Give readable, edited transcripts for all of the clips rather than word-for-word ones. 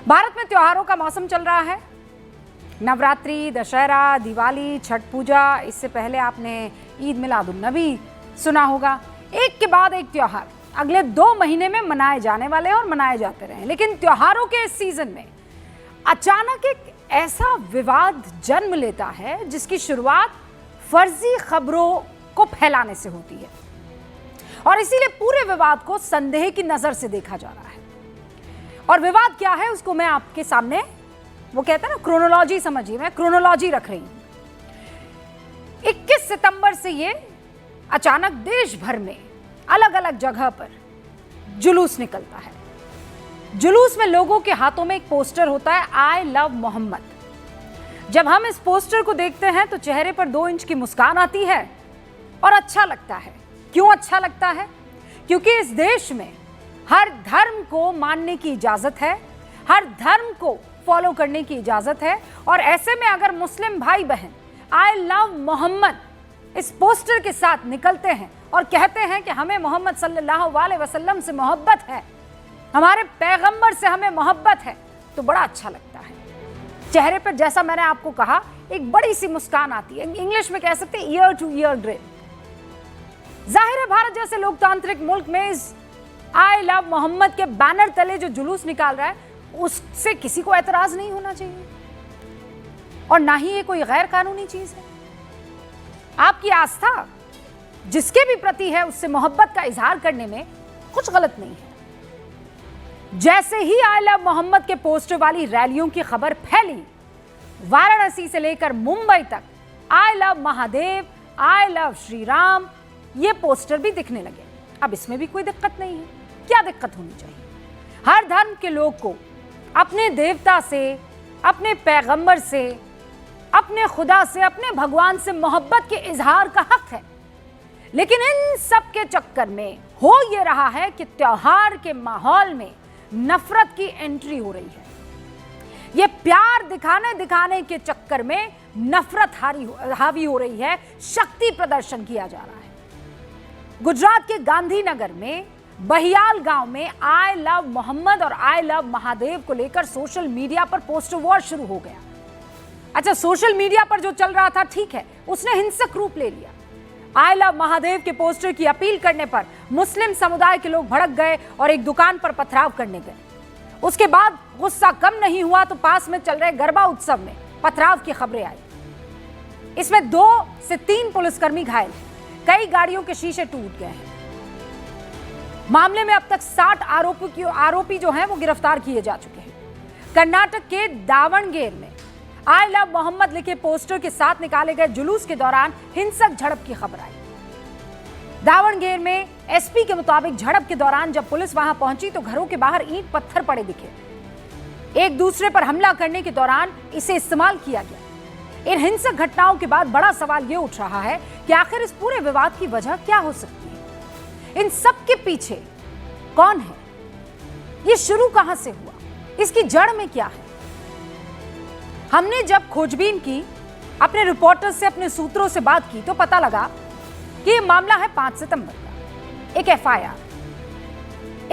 भारत में त्योहारों का मौसम चल रहा है। नवरात्रि, दशहरा, दिवाली, छठ पूजा, इससे पहले आपने ईद मिलादुन्नबी सुना होगा। एक के बाद एक त्योहार अगले 2 महीने में मनाए जाने वाले हैं और मनाए जाते रहे। लेकिन त्योहारों के इस सीजन में अचानक एक ऐसा विवाद जन्म लेता है जिसकी शुरुआत फर्जी खबरों को फैलाने से होती है और इसीलिए पूरे विवाद को संदेह की नजर से देखा जा रहा है। और विवाद क्या है उसको मैं आपके सामने, वो कहते हैं ना क्रोनोलॉजी, समझिए, मैं क्रोनोलॉजी रख रही हूं। 21 सितंबर से ये अचानक देश भर में अलग अलग जगह पर जुलूस निकलता है। जुलूस में लोगों के हाथों में एक पोस्टर होता है, आई लव मोहम्मद। जब हम इस पोस्टर को देखते हैं तो चेहरे पर 2 इंच की मुस्कान आती है और अच्छा लगता है। क्यों अच्छा लगता है? क्योंकि इस देश में हर धर्म को मानने की इजाजत है, हर धर्म को फॉलो करने की इजाजत है। और ऐसे में अगर मुस्लिम भाई बहन आई लव मोहम्मद इस पोस्टर के साथ निकलते हैं और कहते हैं कि हमें मोहम्मद सल्लल्लाहु अलैहि वसल्लम से मोहब्बत है, हमारे पैगंबर से हमें मोहब्बत है, तो बड़ा अच्छा लगता है। चेहरे पर, जैसा मैंने आपको कहा, एक बड़ी सी मुस्कान आती है। इंग्लिश में कह सकते हैं ईयर टू ईयर ग्रिन। जाहिर है भारत जैसे लोकतांत्रिक मुल्क में इस आई लव मोहम्मद के बैनर तले जो जुलूस निकाल रहा है उससे किसी को एतराज नहीं होना चाहिए और ना ही ये कोई गैर कानूनी चीज है। आपकी आस्था जिसके भी प्रति है उससे मोहब्बत का इजहार करने में कुछ गलत नहीं है। जैसे ही आई लव मोहम्मद के पोस्टर वाली रैलियों की खबर फैली, वाराणसी से लेकर मुंबई तक आई love Mahadev, I love Shri Ram, ये पोस्टर भी दिखने लगे। अब इसमें भी कोई दिक्कत नहीं है। क्या दिक्कत होनी चाहिए? हर धर्म के लोग को अपने देवता से, अपने पैगंबर से, अपने खुदा से, अपने भगवान से मोहब्बत के इजहार का हक है। लेकिन इन सब के चक्कर में हो ये रहा है कि त्योहार के माहौल में नफरत की एंट्री हो रही है। ये प्यार दिखाने के चक्कर में नफरत हावी हो रही है, शक्ति प्रदर्शन किया जा रहा है। गुजरात के गांधीनगर में बहियाल गांव में आई लव मोहम्मद और आई लव महादेव को लेकर सोशल मीडिया पर पोस्टर वॉर शुरू हो गया। अच्छा, सोशल मीडिया पर जो चल रहा था ठीक है, उसने हिंसक रूप ले लिया। आई लव महादेव के पोस्टर की अपील करने पर मुस्लिम समुदाय के लोग भड़क गए और एक दुकान पर पथराव करने गए। उसके बाद गुस्सा कम नहीं हुआ तो पास में चल रहे गरबा उत्सव में पथराव की खबरें आई। इसमें 2 से 3 पुलिसकर्मी घायल हैं, कई गाड़ियों के शीशे टूट गए हैं। मामले में अब तक 60 आरोपी जो हैं वो गिरफ्तार किए जा चुके हैं। कर्नाटक के दावणगेरे में आई लव मोहम्मद लिखे पोस्टर के साथ निकाले गए जुलूस के दौरान हिंसक झड़प की खबर आई। दावणगेरे में एसपी के मुताबिक झड़प के दौरान जब पुलिस वहां पहुंची तो घरों के बाहर ईंट पत्थर पड़े दिखे। एक दूसरे पर हमला करने के दौरान इसे इस्तेमाल किया गया। इन हिंसक घटनाओं के बाद बड़ा सवाल यह उठ रहा है कि आखिर इस पूरे विवाद की वजह क्या हो सकती है? इन सब के पीछे कौन है? ये शुरू कहां से हुआ? इसकी जड़ में क्या है? हमने जब खोजबीन की, अपने रिपोर्टर्स से, अपने सूत्रों से बात की तो पता लगा कि ये मामला है 5 सितंबर का। एक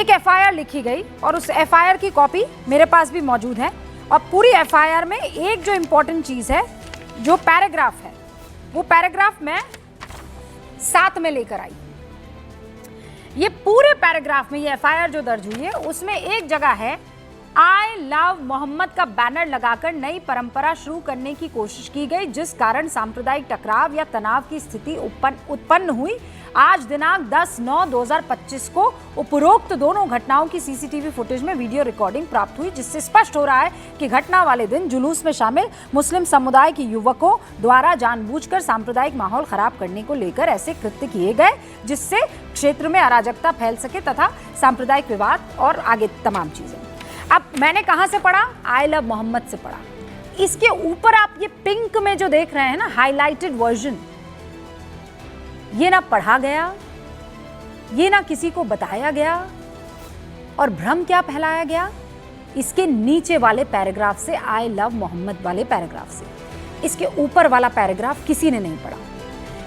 एफआईआर लिखी गई और उस एफआईआर की कॉपी मेरे पास भी मौजूद है। और पूरी एफआईआर में एक जो इंपॉर्टेंट चीज है, जो पैराग्राफ है, वो पैराग्राफ मैं साथ में लेकर आई। ये पूरे पैराग्राफ में, ये एफआईआर जो दर्ज हुई है उसमें एक जगह है आई लव मोहम्मद का बैनर लगाकर नई परंपरा शुरू करने की कोशिश की गई, जिस कारण सांप्रदायिक टकराव या तनाव की स्थिति उत्पन्न हुई। आज दिनांक 10/9/2025 को उपरोक्त दोनों घटनाओं की सीसीटीवी फुटेज में वीडियो रिकॉर्डिंग प्राप्त हुई, जिससे स्पष्ट हो रहा है कि घटना वाले दिन जुलूस में शामिल मुस्लिम समुदाय के युवकों द्वारा जानबूझकर सांप्रदायिक माहौल खराब करने को लेकर ऐसे कृत्य किए गए, जिससे क्षेत्र में अराजकता फैल सके तथा सांप्रदायिक विवाद और आगे तमाम चीजें। अब मैंने कहां से पढ़ा? आई लव मोहम्मद से पढ़ा। इसके ऊपर आप ये पिंक में जो देख रहे हैं ना, हाईलाइटेड वर्जन, ये ना पढ़ा गया, ये ना किसी को बताया गया और भ्रम क्या फैलाया गया इसके नीचे वाले पैराग्राफ से, आई लव मोहम्मद वाले पैराग्राफ से। इसके ऊपर वाला पैराग्राफ किसी ने नहीं पढ़ा।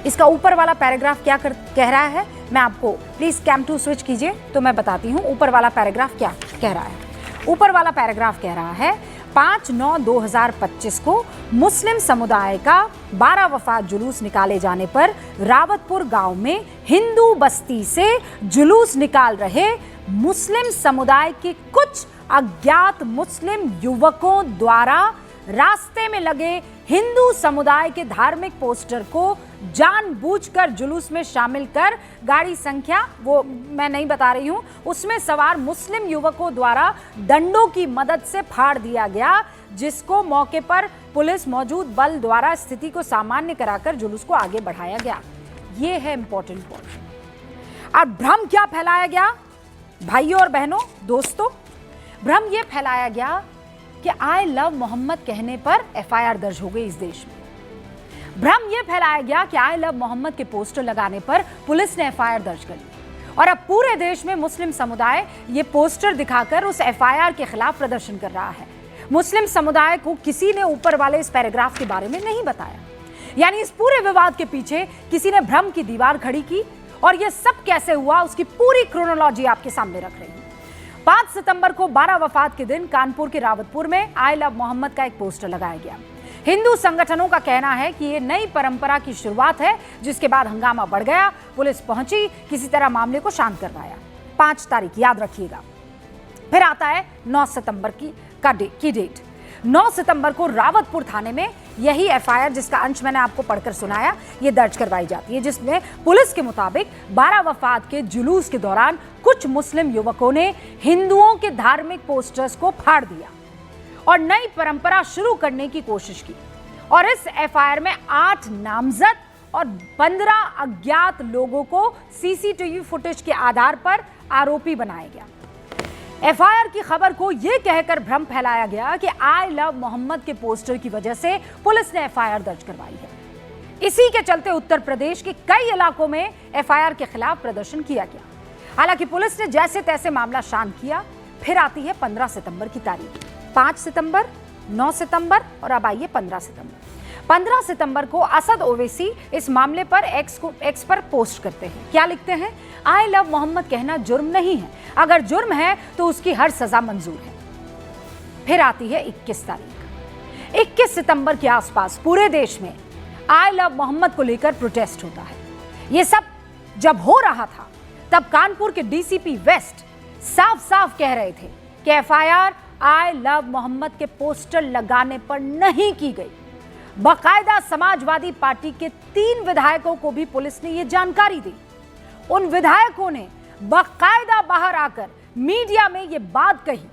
इसका ऊपर वाला पैराग्राफ क्या कह रहा है, मैं आपको, प्लीज कैम टू स्विच कीजिए तो मैं बताती हूं ऊपर वाला पैराग्राफ क्या कह रहा है। ऊपर वाला पैराग्राफ कह रहा है 5/9/2025 को मुस्लिम समुदाय का 12 वफात जुलूस निकाले जाने पर रावतपुर गांव में हिंदू बस्ती से जुलूस निकाल रहे मुस्लिम समुदाय के कुछ अज्ञात मुस्लिम युवकों द्वारा रास्ते में लगे हिंदू समुदाय के धार्मिक पोस्टर को जानबूझकर जुलूस में शामिल कर गाड़ी संख्या वो मैं नहीं बता रही हूं, उसमें सवार मुस्लिम युवकों द्वारा डंडों की मदद से फाड़ दिया गया, जिसको मौके पर पुलिस मौजूद बल द्वारा स्थिति को सामान्य कराकर जुलूस को आगे बढ़ाया गया। ये है इंपॉर्टेंट पॉइंट। अब भ्रम क्या फैलाया गया भाइयों और बहनों, दोस्तों? भ्रम ये फैलाया गया कि आई लव मोहम्मद कहने पर एफआईआर दर्ज हो गई इस देश में। भ्रम यह फैलाया गया कि आई लव मोहम्मद के पोस्टर लगाने पर पुलिस ने एफआईआर दर्ज कर ली और अब पूरे देश में मुस्लिम समुदाय ये पोस्टर दिखाकर उस एफआईआर के खिलाफ प्रदर्शन कर रहा है। मुस्लिम समुदाय को किसी ने ऊपर वाले इस पैराग्राफ के बारे में नहीं बताया, यानी इस पूरे विवाद के पीछे किसी ने भ्रम की दीवार खड़ी की और यह सब कैसे हुआ उसकी पूरी क्रोनोलॉजी आपके सामने रख रही हूं। 5 सितंबर को 12 वफात के दिन कानपुर के रावतपुर में आई लव मोहम्मद का एक पोस्टर लगाया गया। हिंदू संगठनों का कहना है कि ये नई परंपरा की शुरुआत है, जिसके बाद हंगामा बढ़ गया। पुलिस पहुंची, किसी तरह मामले को शांत करवाया। 5 तारीख याद रखिएगा। फिर आता है 9 सितंबर की डेट। 9 सितंबर को रावतपुर थाने में यही एफआईआर, जिसका अंश मैंने आपको पढ़कर सुनाया, ये दर्ज करवाई जाती है, जिसमें पुलिस के मुताबिक 12 वफात के जुलूस के दौरान कुछ मुस्लिम युवकों ने हिंदुओं के धार्मिक पोस्टर्स को फाड़ दिया और नई परंपरा शुरू करने की कोशिश की। और इस एफआईआर में 8 नामजद और 15 अज्ञात लोगों को सीसीटीवी फुटेज के आधार पर आरोपी बनाया गया। एफआईआर की खबर को यह कहकर भ्रम फैलाया गया कि आई लव मोहम्मद के पोस्टर की वजह से पुलिस ने एफआईआर दर्ज करवाई है। इसी के चलते उत्तर प्रदेश के कई इलाकों में एफआईआर के खिलाफ प्रदर्शन किया गया। हालांकि पुलिस ने जैसे तैसे मामला शांत किया। फिर आती है 15 सितंबर की तारीख। 5 सितंबर, 9 सितंबर और अब आइए 15 सितंबर। 15 सितंबर को असद ओवैसी इस मामले पर एक्स पर पोस्ट करते हैं। क्या लिखते हैं? आई लव मोहम्मद कहना जुर्म नहीं है, अगर जुर्म है तो उसकी हर सजा मंजूर है। फिर आती है 21 तारीख। 21 सितंबर के आसपास पूरे देश में आई लव मोहम्मद को लेकर प्रोटेस्ट होता है। यह सब जब हो रहा था तब कानपुर के डीसीपी वेस्ट साफ साफ कह रहे थे कि एफआईआर आई लव मोहम्मद के पोस्टर लगाने पर नहीं की गई। बाकायदा समाजवादी पार्टी के 3 विधायकों को भी पुलिस ने यह जानकारी दी। उन विधायकों ने बाकायदा बाहर आकर मीडिया में यह बात कही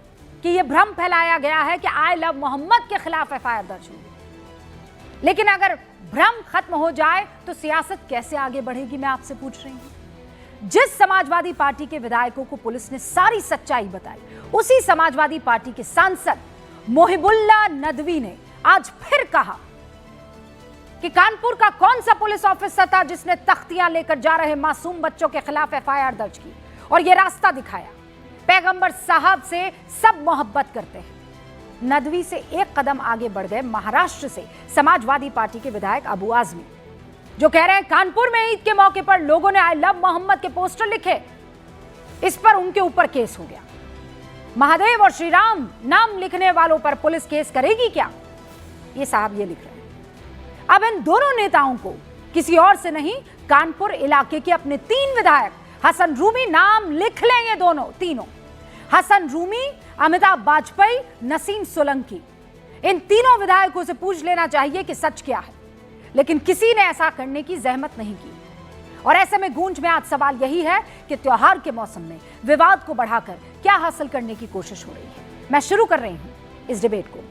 कि यह भ्रम फैलाया गया है कि आई लव मोहम्मद के खिलाफ एफआईआर दर्ज हुई। लेकिन अगर भ्रम खत्म हो जाए तो सियासत कैसे आगे बढ़ेगी, मैं आपसे पूछ रही हूं। जिस समाजवादी पार्टी के विधायकों को पुलिस ने सारी सच्चाई बताई, उसी समाजवादी पार्टी के सांसद मोहिबुल्लाह नदवी ने आज फिर कहा कि कानपुर का कौन सा पुलिस ऑफिसर था जिसने तख्तियां लेकर जा रहे मासूम बच्चों के खिलाफ एफआईआर दर्ज की और यह रास्ता दिखाया। पैगंबर साहब से सब मोहब्बत करते हैं। नदवी से एक कदम आगे बढ़ गए महाराष्ट्र से समाजवादी पार्टी के विधायक अबू आजमी, जो कह रहे हैं कानपुर में ईद के मौके पर लोगों ने आई लव मोहम्मद के पोस्टर लिखे, इस पर उनके ऊपर केस हो गया। महादेव और श्री राम नाम लिखने वालों पर पुलिस केस करेगी क्या? ये साहब ये लिख रहे हैं। अब इन दोनों नेताओं को किसी और से नहीं, कानपुर इलाके के अपने 3 विधायक हसन रूमी, नाम लिख लें ये तीनों, हसन रूमी, अमिताभ बाजपेयी, नसीम सोलंकी, इन तीनों विधायकों से पूछ लेना चाहिए कि सच क्या है। लेकिन किसी ने ऐसा करने की जहमत नहीं की। और ऐसे में गूंज में आज सवाल यही है कि त्योहार के मौसम में विवाद को बढ़ाकर क्या हासिल करने की कोशिश हो रही है। मैं शुरू कर रही हूं इस डिबेट को।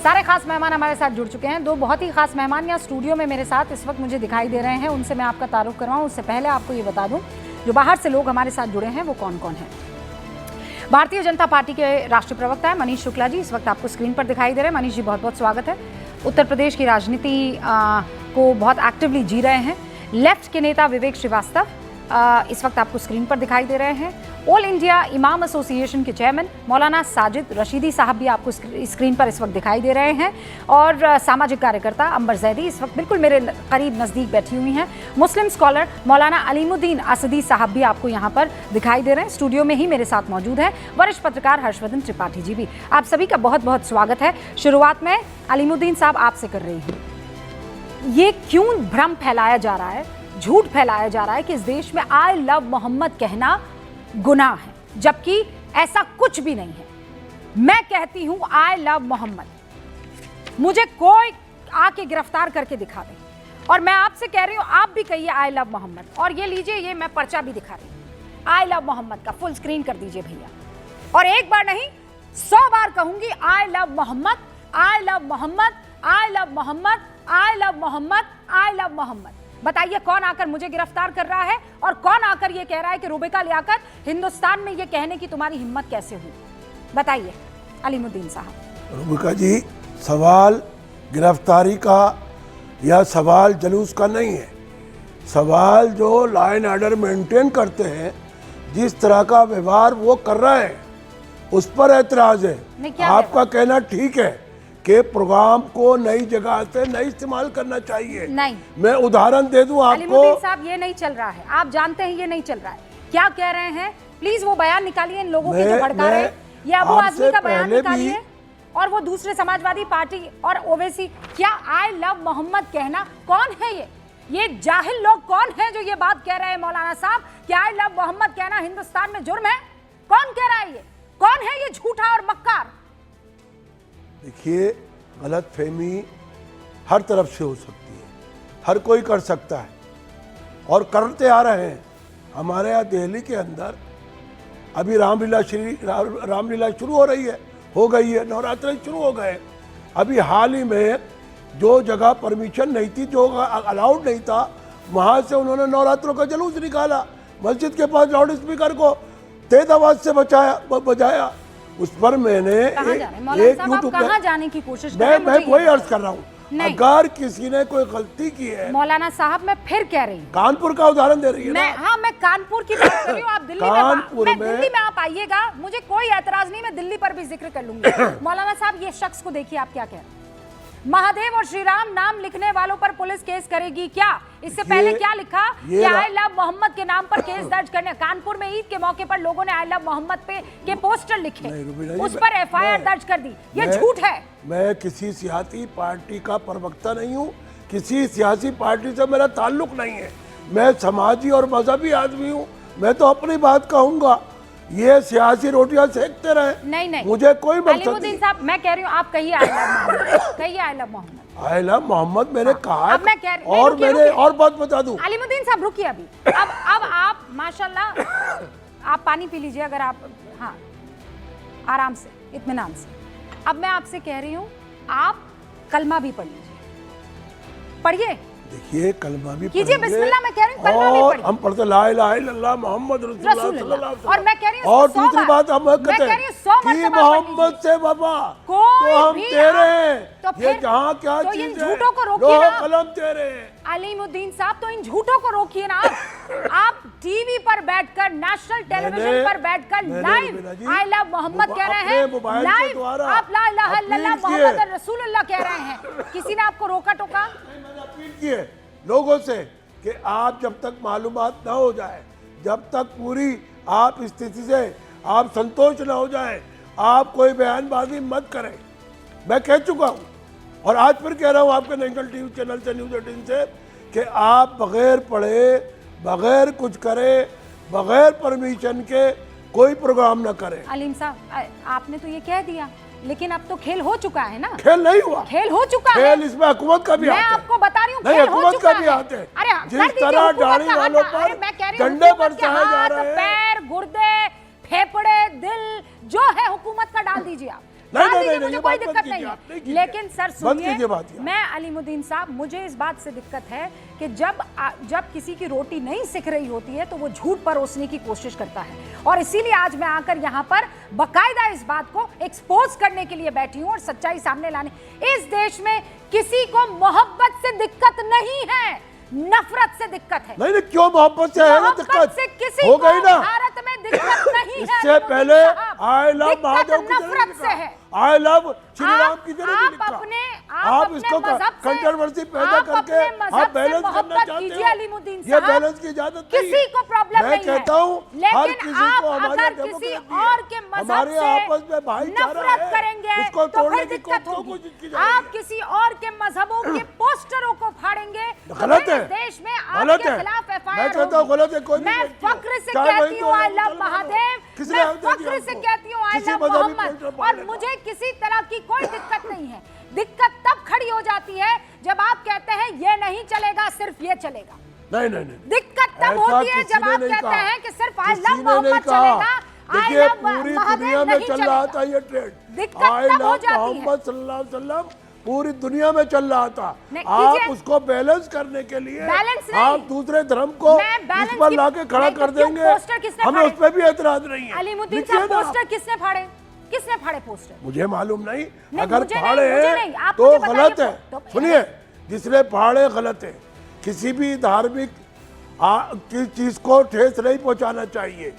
सारे खास मेहमान हमारे साथ जुड़ चुके हैं। 2 बहुत ही खास मेहमान यहाँ स्टूडियो में मेरे साथ इस वक्त मुझे दिखाई दे रहे हैं, उनसे मैं आपका तारुफ करवाऊं। उससे पहले आपको ये बता दूं जो बाहर से लोग हमारे साथ जुड़े हैं वो कौन कौन है। भारतीय जनता पार्टी के राष्ट्रीय प्रवक्ता है मनीष शुक्ला जी, इस वक्त आपको स्क्रीन पर दिखाई दे रहे हैं। मनीष जी, बहुत बहुत स्वागत है। उत्तर प्रदेश की राजनीति को बहुत एक्टिवली जी रहे हैं। लेफ्ट के नेता विवेक श्रीवास्तव इस वक्त आपको स्क्रीन पर दिखाई दे रहे हैं। ऑल इंडिया इमाम एसोसिएशन के चेयरमैन मौलाना साजिद रशीदी साहब भी आपको स्क्रीन पर इस वक्त दिखाई दे रहे हैं, और सामाजिक कार्यकर्ता अंबर जैदी इस वक्त बिल्कुल मेरे करीब नज़दीक बैठी हुई हैं। मुस्लिम स्कॉलर मौलाना अलीमुद्दीन असदी साहब भी आपको यहाँ पर दिखाई दे रहे हैं, स्टूडियो में ही मेरे साथ मौजूद हैं। वरिष्ठ पत्रकार हर्षवर्धन त्रिपाठी जी भी। आप सभी का बहुत बहुत स्वागत है। शुरुआत में अलीमुद्दीन साहब आपसे कर रही हूँ, ये क्यों भ्रम फैलाया जा रहा है, झूठ फैलाया जा रहा है कि इस देश में आई लव मोहम्मद कहना गुनाह है, जबकि ऐसा कुछ भी नहीं है। मैं कहती हूं आई लव मोहम्मद, मुझे कोई आके गिरफ्तार करके दिखा दे, और मैं आपसे कह रही हूं आप भी कहिए आई लव मोहम्मद। और ये लीजिए, ये मैं पर्चा भी दिखा रही हूं आई लव मोहम्मद का, फुल स्क्रीन कर दीजिए भैया। और एक बार नहीं 100 बार कहूंगी I love Mohammad, I love Mohammad, I love Mohammad, I love Mohammad, I love Mohammad. बताइए कौन आकर मुझे गिरफ्तार कर रहा है, और कौन आकर ये कह रहा है कि रुबिका लियाकत हिंदुस्तान में ये कहने की तुम्हारी हिम्मत कैसे हुई? बताइए अलीमुद्दीन साहब। रुबिका जी, सवाल गिरफ्तारी का या सवाल जुलूस का नहीं है। सवाल जो लॉ एंड ऑर्डर मेंटेन करते हैं, जिस तरह का व्यवहार वो कर रहे हैं, उस पर एतराज है। आपका कहना ठीक है कि प्रोग्राम को नई जगह से नहीं इस्तेमाल करना चाहिए। नहीं, मैं उदाहरण दे दूं आपको। अलीमुद्दीन साहब, ये नहीं चल रहा है, आप जानते हैं ये नहीं चल रहा है। क्या कह रहे हैं? प्लीज वो बयान निकालिए इन लोगों के जो भड़का रहे हैं। ये अबू आजमी का बयान निकालिए, और वो दूसरे समाजवादी पार्टी और ओवैसी। क्या आई लव मोहम्मद कहना कौन है? ये जाहिल लोग कौन है जो ये बात कह रहे हैं मौलाना साहब कि आई लव मोहम्मद कहना हिंदुस्तान में जुर्म है? कौन कह रहा है? ये कौन है? ये झूठा और मक्कार। देखिए, गलत फहमी हर तरफ से हो सकती है, हर कोई कर सकता है और करते आ रहे हैं। हमारे यहाँ दिल्ली के अंदर अभी रामलीला शुरू हो रही है, हो गई है, नवरात्र शुरू हो गए। अभी हाल ही में जो जगह परमिशन नहीं थी, जो अलाउड नहीं था, वहाँ से उन्होंने नवरात्रों का जुलूस निकाला, मस्जिद के पास लाउड स्पीकर को तेज आवाज से बजाया। उस पर मैंने एक यूट्यूब कहाँ जाने की कोशिश मैं वही अर्ज कर रहा हूँ, अगर किसी ने कोई गलती की है। मौलाना साहब, मैं फिर कह रही हूँ, कानपुर का उदाहरण दे रही है ना? हाँ, मैं कानपुर की बात कर रही हूँ। आप दिल्ली में आप आइएगा, मुझे कोई एतराज नहीं, मैं दिल्ली पर भी जिक्र कर लूंगी। मौलाना साहब, ये शख्स को देखिए, आप क्या कह रहे हैं? महादेव और श्री राम नाम लिखने वालों पर पुलिस केस करेगी क्या? इससे पहले क्या लिखा कि आई लव मोहम्मद के नाम पर केस दर्ज करने। कानपुर में ईद के मौके पर लोगों ने आई लव मोहम्मद पे के पोस्टर लिखे, उस पर एफआईआर दर्ज कर दी। ये झूठ है। मैं किसी सियासी पार्टी का प्रवक्ता नहीं हूँ, किसी सियासी पार्टी से मेरा ताल्लुक नहीं है। मैं समाजी और मजहबी आदमी हूँ। मैं तो अपनी बात कहूँगा, ये सियासी रोटियां सेकते रहे। नहीं, मुझे कोई मकसद नहीं। अलीमुद्दीन साहब, मैं कह रही हूँ आप कहिए आई लव मोहम्मद, कहिए I love Mohammad. I love Mohammad मैंने कहा, अब मैं कह रही और मैंने और बात बता दूं। अलीमुद्दीन साहब रुकिए अभी। अब आप माशाल्लाह, आप पानी पी लीजिए अगर आप, हाँ, आराम से, इत्मीनान से। अब मैं आपसे कह रही हूँ, आप कलमा भी पढ़ लीजिए, पढ़िए। देखिए, कलमा भी कीजिए, बिस्मिल्लाह। मैं कह रही हूं कलमा भी पढ़िए। हम पढ़ते ला इलाहा इल्लल्लाह मोहम्मद रसूलुल्लाह सल्लल्लाहु अलैहि वसल्लम। और मैं कह रही हूं, और दूसरी बात हम कहते हैं कि मोहम्मद से बाबा तो हम तेरे हैं। ये जहां क्या चीज है, इन झूठों को रोकिए ना। कलम तेरे हैं। अलीमुद्दीन साहब, तो इन झूठों को रोकिए ना। आप टीवी पर बैठकर, नेशनल टेलीविजन पर बैठकर लाइव आई लव मोहम्मद कह रहे हैं, लाइव आप ला इलाहा इल्लल्लाह मोहम्मद रसूलुल्लाह कह रहे हैं। किसी ने आपको रोका टोका? अपील की है लोगों से कि आप जब तक मालूमात ना हो जाए, जब तक पूरी आप स्थिति से आप संतोष ना हो जाए, आप कोई बयानबाजी मत करें। मैं कह चुका हूं और आज फिर कह रहा हूं आपके नेशनल टीवी चैनल से, न्यूज़ 18 से, कि आप बगैर पढ़े, बगैर कुछ करे, बगैर परमिशन के कोई प्रोग्राम ना करें। अलीम साहब, आपने तो ये कह दिया, लेकिन अब तो खेल हो चुका है ना। खेल नहीं हुआ, खेल हो चुका है। खेल इसमें हुकूमत का भी मैं आता है। आपको बता रही हूँ, नहीं, हुकूमत का भी आते हैं। अरे जिस तरह दाढ़ी वालों पर डंडे बरसाए जा रहे हैं, पैर, गुर्दे, फेफड़े, दिल जो है हुकूमत का डाल दीजिए आप। नहीं, मुझे कोई दिक्कत नहीं है। लेकिन सर सुनिए, मैं अलीमुद्दीन साहब, मुझे इस बात से दिक्कत है कि जब किसी की रोटी नहीं सिक रही होती है तो वो झूठ परोसने की कोशिश करता है। और इसीलिए आज मैं आकर यहाँ पर बाकायदा इस बात को एक्सपोज करने के लिए बैठी हूँ और सच्चाई सामने लाने। इस देश में किसी को मोहब्बत से दिक्कत नहीं है, नफरत से दिक्कत है। नहीं, क्यों मोहब्बत से है ना दिक्कत? से किसी हो गई ना, भारत में दिक्कत है। इससे पहले आई लव दिक्कत महादेव की नफरत से है। आई लव श्री राम की जगह आप लिखा। अपने आप इसको कंट्रोवर्सी पैदा करके आप बैलेंस करना चाहते अलीमुद्दीन हो। ये बैलेंस की इजाजत नहीं किसी को प्रॉब्लम मैं नहीं है। कहता हूँ हर लेकिन किसी आप को हमारे अगर किसी और के मजहब हमारे से आपस में भाईचारा नफरत है, करेंगे उसको तो तोड़ने फिर की दिक्कत कोशिश होगी। की जा रही आप है। किसी और के मजहबों के पोस्टरों को फाड़ेंगे तो गलत फिर है, इस देश में गलत आपके है। खिलाफ मैं एफआईआर कहता हूँ गलत है, कोई भी मैं व्यक्ति हो। फक्र से चाहे कहती हिंदू हूँ हो, आई लव मुसलमान हो, महादेव, किसने मैं हक दिया फक्र से हमको? कहती हूँ आई किसी लव मजहबी मोहम्मद, पोस्टर और फाड़ने का। मुझे किसी तरह की कोई दिक्कत नहीं है। दिक्कत तब खड़ी हो जाती है जब आप कहते हैं ये नहीं चलेगा, सिर्फ ये चलेगा। नहीं नहीं नहीं, दिक्कत तब ऐसा होती है किसी जब ने आप नहीं कहते कहा। हैं कि सिर्फ आई किसी लव ने नहीं मोहम्मद कहा। चलेगा, आई देखिए लव पूरी महादेव दुनिया में नहीं चल रहा चलेगा। था ये ट्रेंड। दिक्कत आई तब हो लव जाती है। मोहम्मद सल्लल्लाहु अलैहि वसल्लम पूरी दुनिया में चल रहा था। नहीं, आप कीजिए। उसको बैलेंस करने के लिए बैलेंस नहीं। आप दूसरे धर्म को मैं इस बैलेंस पर की- लाके खड़ा नहीं, तो कर क्यों देंगे, पोस्टर किसने हमें फाड़े? उस पर भी एतराज नहीं है। अलीमुद्दीन लिखिए साहब ना। पोस्टर किसने फाड़े? किसने फाड़े पोस्टर? मुझे मालूम नहीं, नहीं, अगर मुझे नहीं, फाड़े मुझे नहीं, आप तो मुझे बताइए गलत है। तो- सुनिए, जिसने फाड़े गलत है। किसी भी धार्मिक चीज को ठेस नहीं पहुंचाना चाहिए।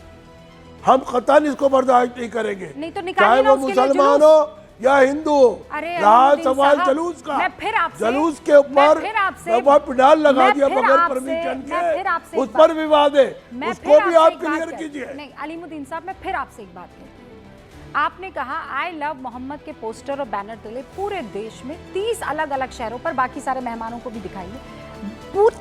हम कतई इसको बर्दाश्त नहीं करेंगे, नहीं तो निकालिए चाहे ना वो उसके लिए मुसलमान जुलूस। हो या हिंदू हो। अरे रहा अलीमुद्दीन सवाल साहब, जलूस का, मैं फिर आपसे- जलूस के मैं ऊपर फिर आपसे- पंडाल लगा मैं दिया फिर बगैर आपसे- परमिशन मैं फिर आपसे के, एक उस पर बात- विवाद है, मैं उसको फिर भी आपसे आप एक बात क्लियर कहती- कीजिए। नहीं अलीमुद्दीन साहब, मैं फिर आपसे एक बात कहती हूँ। आपने कहा आई लव मोहम्मद के पोस्टर और बैनर तले पूरे देश में 30 अलग अलग शहरों पर, बाकी सारे मेहमानों को भी दिखाइए,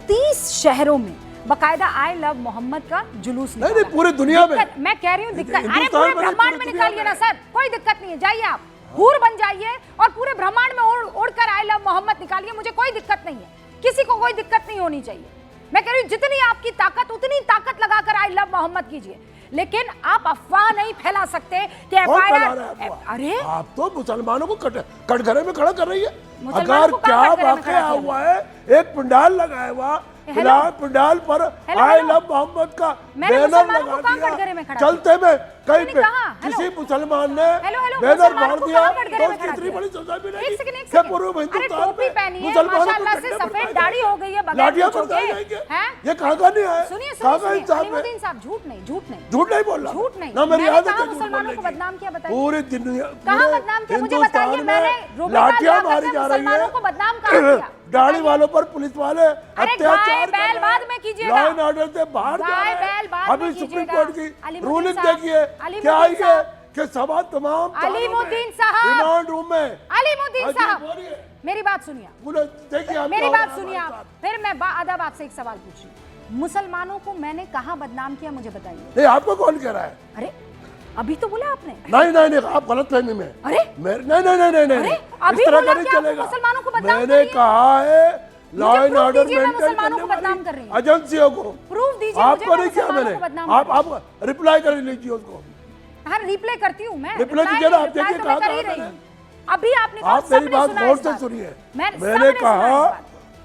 30 शहरों में बकायदा आई लव मोहम्मद का जुलूस नहीं नहीं, पूरी दुनिया में। मैं कह रही हूँ दिक्कत, अरे हिंदुस्तान पूरे में नहीं, ब्रह्मांड में पूरी निकालिए दुनिया ना सर, कोई दिक्कत नहीं है। जाइए आप हूर बन जाइए और पूरे ब्रह्मांड में उड़कर आई लव मोहम्मद निकालिए, मुझे कोई दिक्कत नहीं है। किसी को कोई दिक्कत नहीं होनी चाहिए। मैं कह रही हूँ जितनी आपकी ताकत, उतनी ताकत लगाकर आई लव मोहम्मद कीजिए, लेकिन आप अफवाह नहीं फैला सकते कि कौन फैला एफआईआर। रहा है अफवाह? अरे आप तो मुसलमानों को कटघरे में खड़ा कर रही है। मुसलमानों अगर को क्या कहाँ कटघरे में वाकया खड़ा किया? हुआ है, एक पंडाल लगाया हुआ, हेलो? पंडाल पर हेलो, आई हेलो? लव मोहम्मद का मैंने बैनर मुसलमानों को लगा कहाँ कटघरे में दिया, खड़ा चलते में कहीं मैंने पे कहा, हेलो? किसी मुसलमान ने हेलो, हेलो, बैनर मुसलमानों फाड़ को दिया कहाँ कटघरे तो में उसकी खड़ा इतनी किया? बड़ी सजा एक मिलेगी सेकंड, एक क्या सेकंड। पूर्व अरे हिंदुस्तान टोपी में पहनी है, मुसलमानों को माशाल्लाह से डंडे सफेद बरसाए दाढ़ी हो गई है, बगैर लाठियां पूछोगे। बरसाई जाएंगे। हैं? ये कहाँ का नहीं है, सुनिए कहाँ का सुनिए इंसाफ है? अलीमुद्दीन साहब, झूठ नहीं, झूठ नहीं, झूठ नहीं बोल रहा, झूठ नहीं। ना मेरी मैंने आदत कहा है झूठ मुसलमानों बोलने को की। बदनाम किया, बताइए। पूरी दुनिया, कहाँ पूरे बदनाम किया? मुझे हिंदुस्तान बताइए, में मैंने रुबिका लाठियां लियाकत मारी में जा रही मुसलमानों है। को बदनाम कहाँ किया? दाढ़ी वालों पर पुलिस वाले गाय अत्याचार कर बैल रहे बाद हैं। में कीजिएगा। लॉ एंड ऑर्डर से बाहर जा गाय रहे हैं। बैल बाद में अभी सुप्रीम कीजिएगा। कोर्ट की अलीमुद्दीन रूलिंग साहब, देखिए, अलीमुद्दीन क्या आई है साहब, कि सभा तमाम अलीमुद्दीन साहब, रिमांड रूम में अलीमुद्दीन हाजी साहब, बोलिए। मेरी बात सुनिए, बोलो, देखिए आप मेरी क्या हो बात रहा है सुनिए हमारे आप। साथ। फिर मैं बाअदब आपसे एक सवाल पूछ रही हूँ, मुसलमानों को मैंने कहाँ बदनाम किया, मुझे बताइए। नहीं, आपको कौन कह रहा है? अरे अभी तो बोला आपने। नहीं नहीं नहीं, आप गलत फहमी में। अरे नहीं नहीं नहीं नहीं अरे, नहीं, अभी इस तरह बोला का नहीं कि आप चलेगा। मुसलमानों को बदनाम मैंने करिए। कहा है लॉ मुझे एंड proof ऑर्डर दीजिए, मैं मेंटेन मुसलमानों करने को बदनाम वाली कर रही हूँ। एजेंसियों को प्रूफ दीजिए आपको मुझे, नहीं मैं किया मुसलमानों मैंने। को बदनाम आप रिप्लाई कर लीजिए उसको। हाँ रिप्ले करती हूँ मैं। रिप्लाई reply कीजिए ना, आप reply देखिए तो कहाँ मैं कर कहाँ ही रही मैंने। हूँ। अभी आपने कहा, आप मेरी सबने बात सुना गौर इस से बात। सुनिए। मैंने मैंने कहा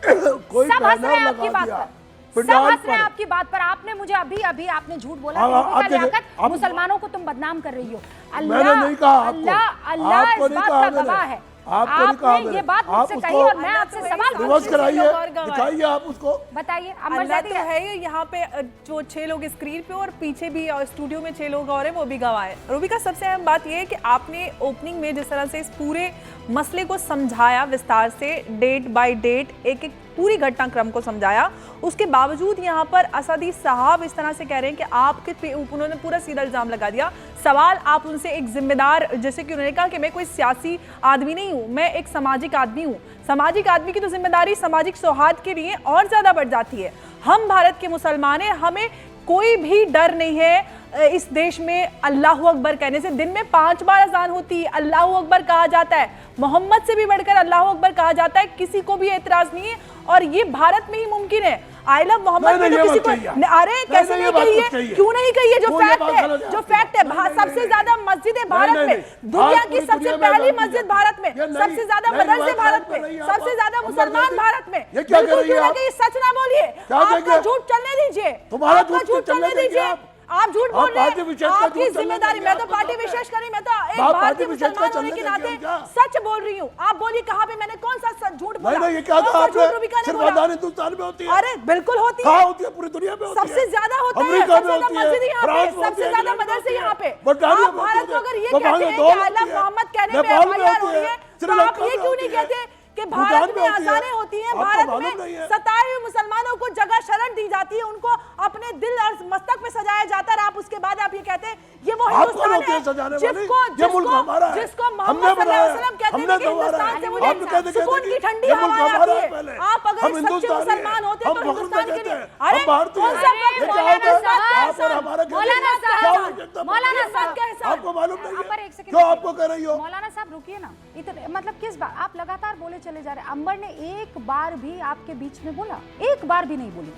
कोई सब हंस बैनर रहे हैं आपकी लगा बात दिया पर, सब पंडाल हंस रहे हैं पर। आपकी बात पर। आपने मुझे अभी अभी आपने झूठ बोला हाँ, कि आप रुबिका देखिए, लियाकत आप- मुसलमानों को तुम बदनाम कर रही हो। मैंने नहीं कहा आपको। अल्लाह अल्लाह आपको इस नहीं बात कहा का मैंने। गवाह है। आपको नहीं कहा आपने ये मैंने। बात आप मुझसे कही उसको और मैं आपसे सवाल रिवर्स पूछ रही कराइए, लोग और गवाह दिखाइए आप उसको। बताइए अल्लाह अमर तो है यहाँ पे जो 6 लोग स्क्रीन पे और पीछे भी स्टूडियो में 6 लोग और हैं वो भी गवाह है। रुबिका, सबसे अहम बात ये है कि आपने ओपनिंग में जिस तरह से इस पूरे मसले को समझाया विस्तार से, डेट बाय डेट एक एक पूरी घटनाक्रम को समझाया, उसके बावजूद यहाँ पर असदी साहब इस तरह से कह रहे हैं कि आपके उन्होंने पूरा सीधा इल्जाम लगा दिया। सवाल आप उनसे एक जिम्मेदार, जैसे कि उन्होंने कहा कि मैं कोई सियासी आदमी नहीं हूँ, मैं एक सामाजिक आदमी हूँ। सामाजिक आदमी की तो जिम्मेदारी सामाजिक सौहार्द के लिए और ज़्यादा बढ़ जाती है। हम भारत के मुसलमान हैं, हमें कोई भी डर नहीं है इस देश में अल्लाह अकबर कहने से। दिन में 5 बार अजान होती है, अल्लाह अकबर कहा जाता है, मोहम्मद से भी बढ़कर अल्लाह अकबर कहा जाता है, किसी को भी एतराज नहीं है और ये भारत में ही मुमकिन है। आई लव मोहम्मद में तो किसी को अरे कैसे नहीं कही है, क्यों नहीं कही है? जो फैक्ट है, जो फैक्ट है, सबसे ज्यादा मस्जिदें भारत में, दुनिया की सबसे पहली मस्जिद भारत में, सबसे ज्यादा मदरसे भारत में, सबसे ज्यादा मुसलमान भारत में। बिल्कुल क्यों ना कहिए, सच ना बोलिए, आपका झूठ चलने दीजिए, आपका झूठ चलने दीजिए। आप झूठ बोल रहे पार्टी हैं, विशेष का आपकी झूठ चलने जिम्मेदारी, देंगे, मैं तो आपको पार्टी पता है। विशेष करी, मैं तो एक आप भारतीय पार्टी विशेष का मुसलमान होने चलने के देंगे नाते हम क्या? सच बोल रही हूँ। आप बोलिए कहाँ पे मैंने कौन सा झूठ बोला? नहीं, ये क्या कौन कहा सा झूठ आपने? रूबिका ने सिर्फ बोला? आजाद हिंदुस्तान में होती है। अरे बिल्कुल होती है, कहाँ होती है? पूरी दुनिया में होती है। सबसे ज्यादा होता है, अमेरिका सबसे में ज्यादा होती है, मस्जिद यहाँ पे, फ्रांस में होती सबसे है, ज्यादा इंग्लैंड में मदरसे होती है, यहाँ पे। बर्तानिया आप में भारत होती को है, अगर ये वहाँ कहते में हैं दौड़ कि आई होती लव है, मोहम्मद कहने पे नेपाल में FIR हो होती रही है, है, तो श्रीलंका आप ये में क्यों होती नहीं है, कहते कि भूटान भारत में में होती है। अजानें होती हैं, आपको भारत मालूम नहीं में है? सताए हुए मुसलमानों को जगह शरण दी जाती है, उनको अपने दिल और मस्तक पे सजाया जाता है, आप उसके बाद आप ये कहते हैं ये वो आप कौन हिंदुस्तान होते हैं है सजाने वाले? जिसको ये मुल्क हमारा है, जिसको हमने मोहम्मद सल्लल्लाहु बनाया अलैहि वसल्लम कहते हमने हैं कि संवारा हिंदुस्तान है। से आप मुझे कहते सुकून की कि ठंडी ये मुल्क हवाएं हमारा आती है है। पहले। आप अगर हम एक सच्चे हिंदुस्तानी हैं, मुसलमान होते हम तो फख्र से हिंदुस्तान के कहते लिए हैं, अरे हम भारतीय कौन हैं। सा ये क्या मौलाना होता है? साहब, आप और हमारा क्या मौलाना है? साहब, क्या हो सकता है? मौलाना किस बात का साहब, एहसास? आपको मालूम नहीं अंबर, है? एक सेकंड, क्यों एक आपको कह रही हो? मौलाना साहब रुकिए ना, इतने मतलब किस बात आप लगातार बोले चले जा रहे हैं। अंबर ने एक बार भी आपके बीच में बोला? एक बार भी नहीं बोली,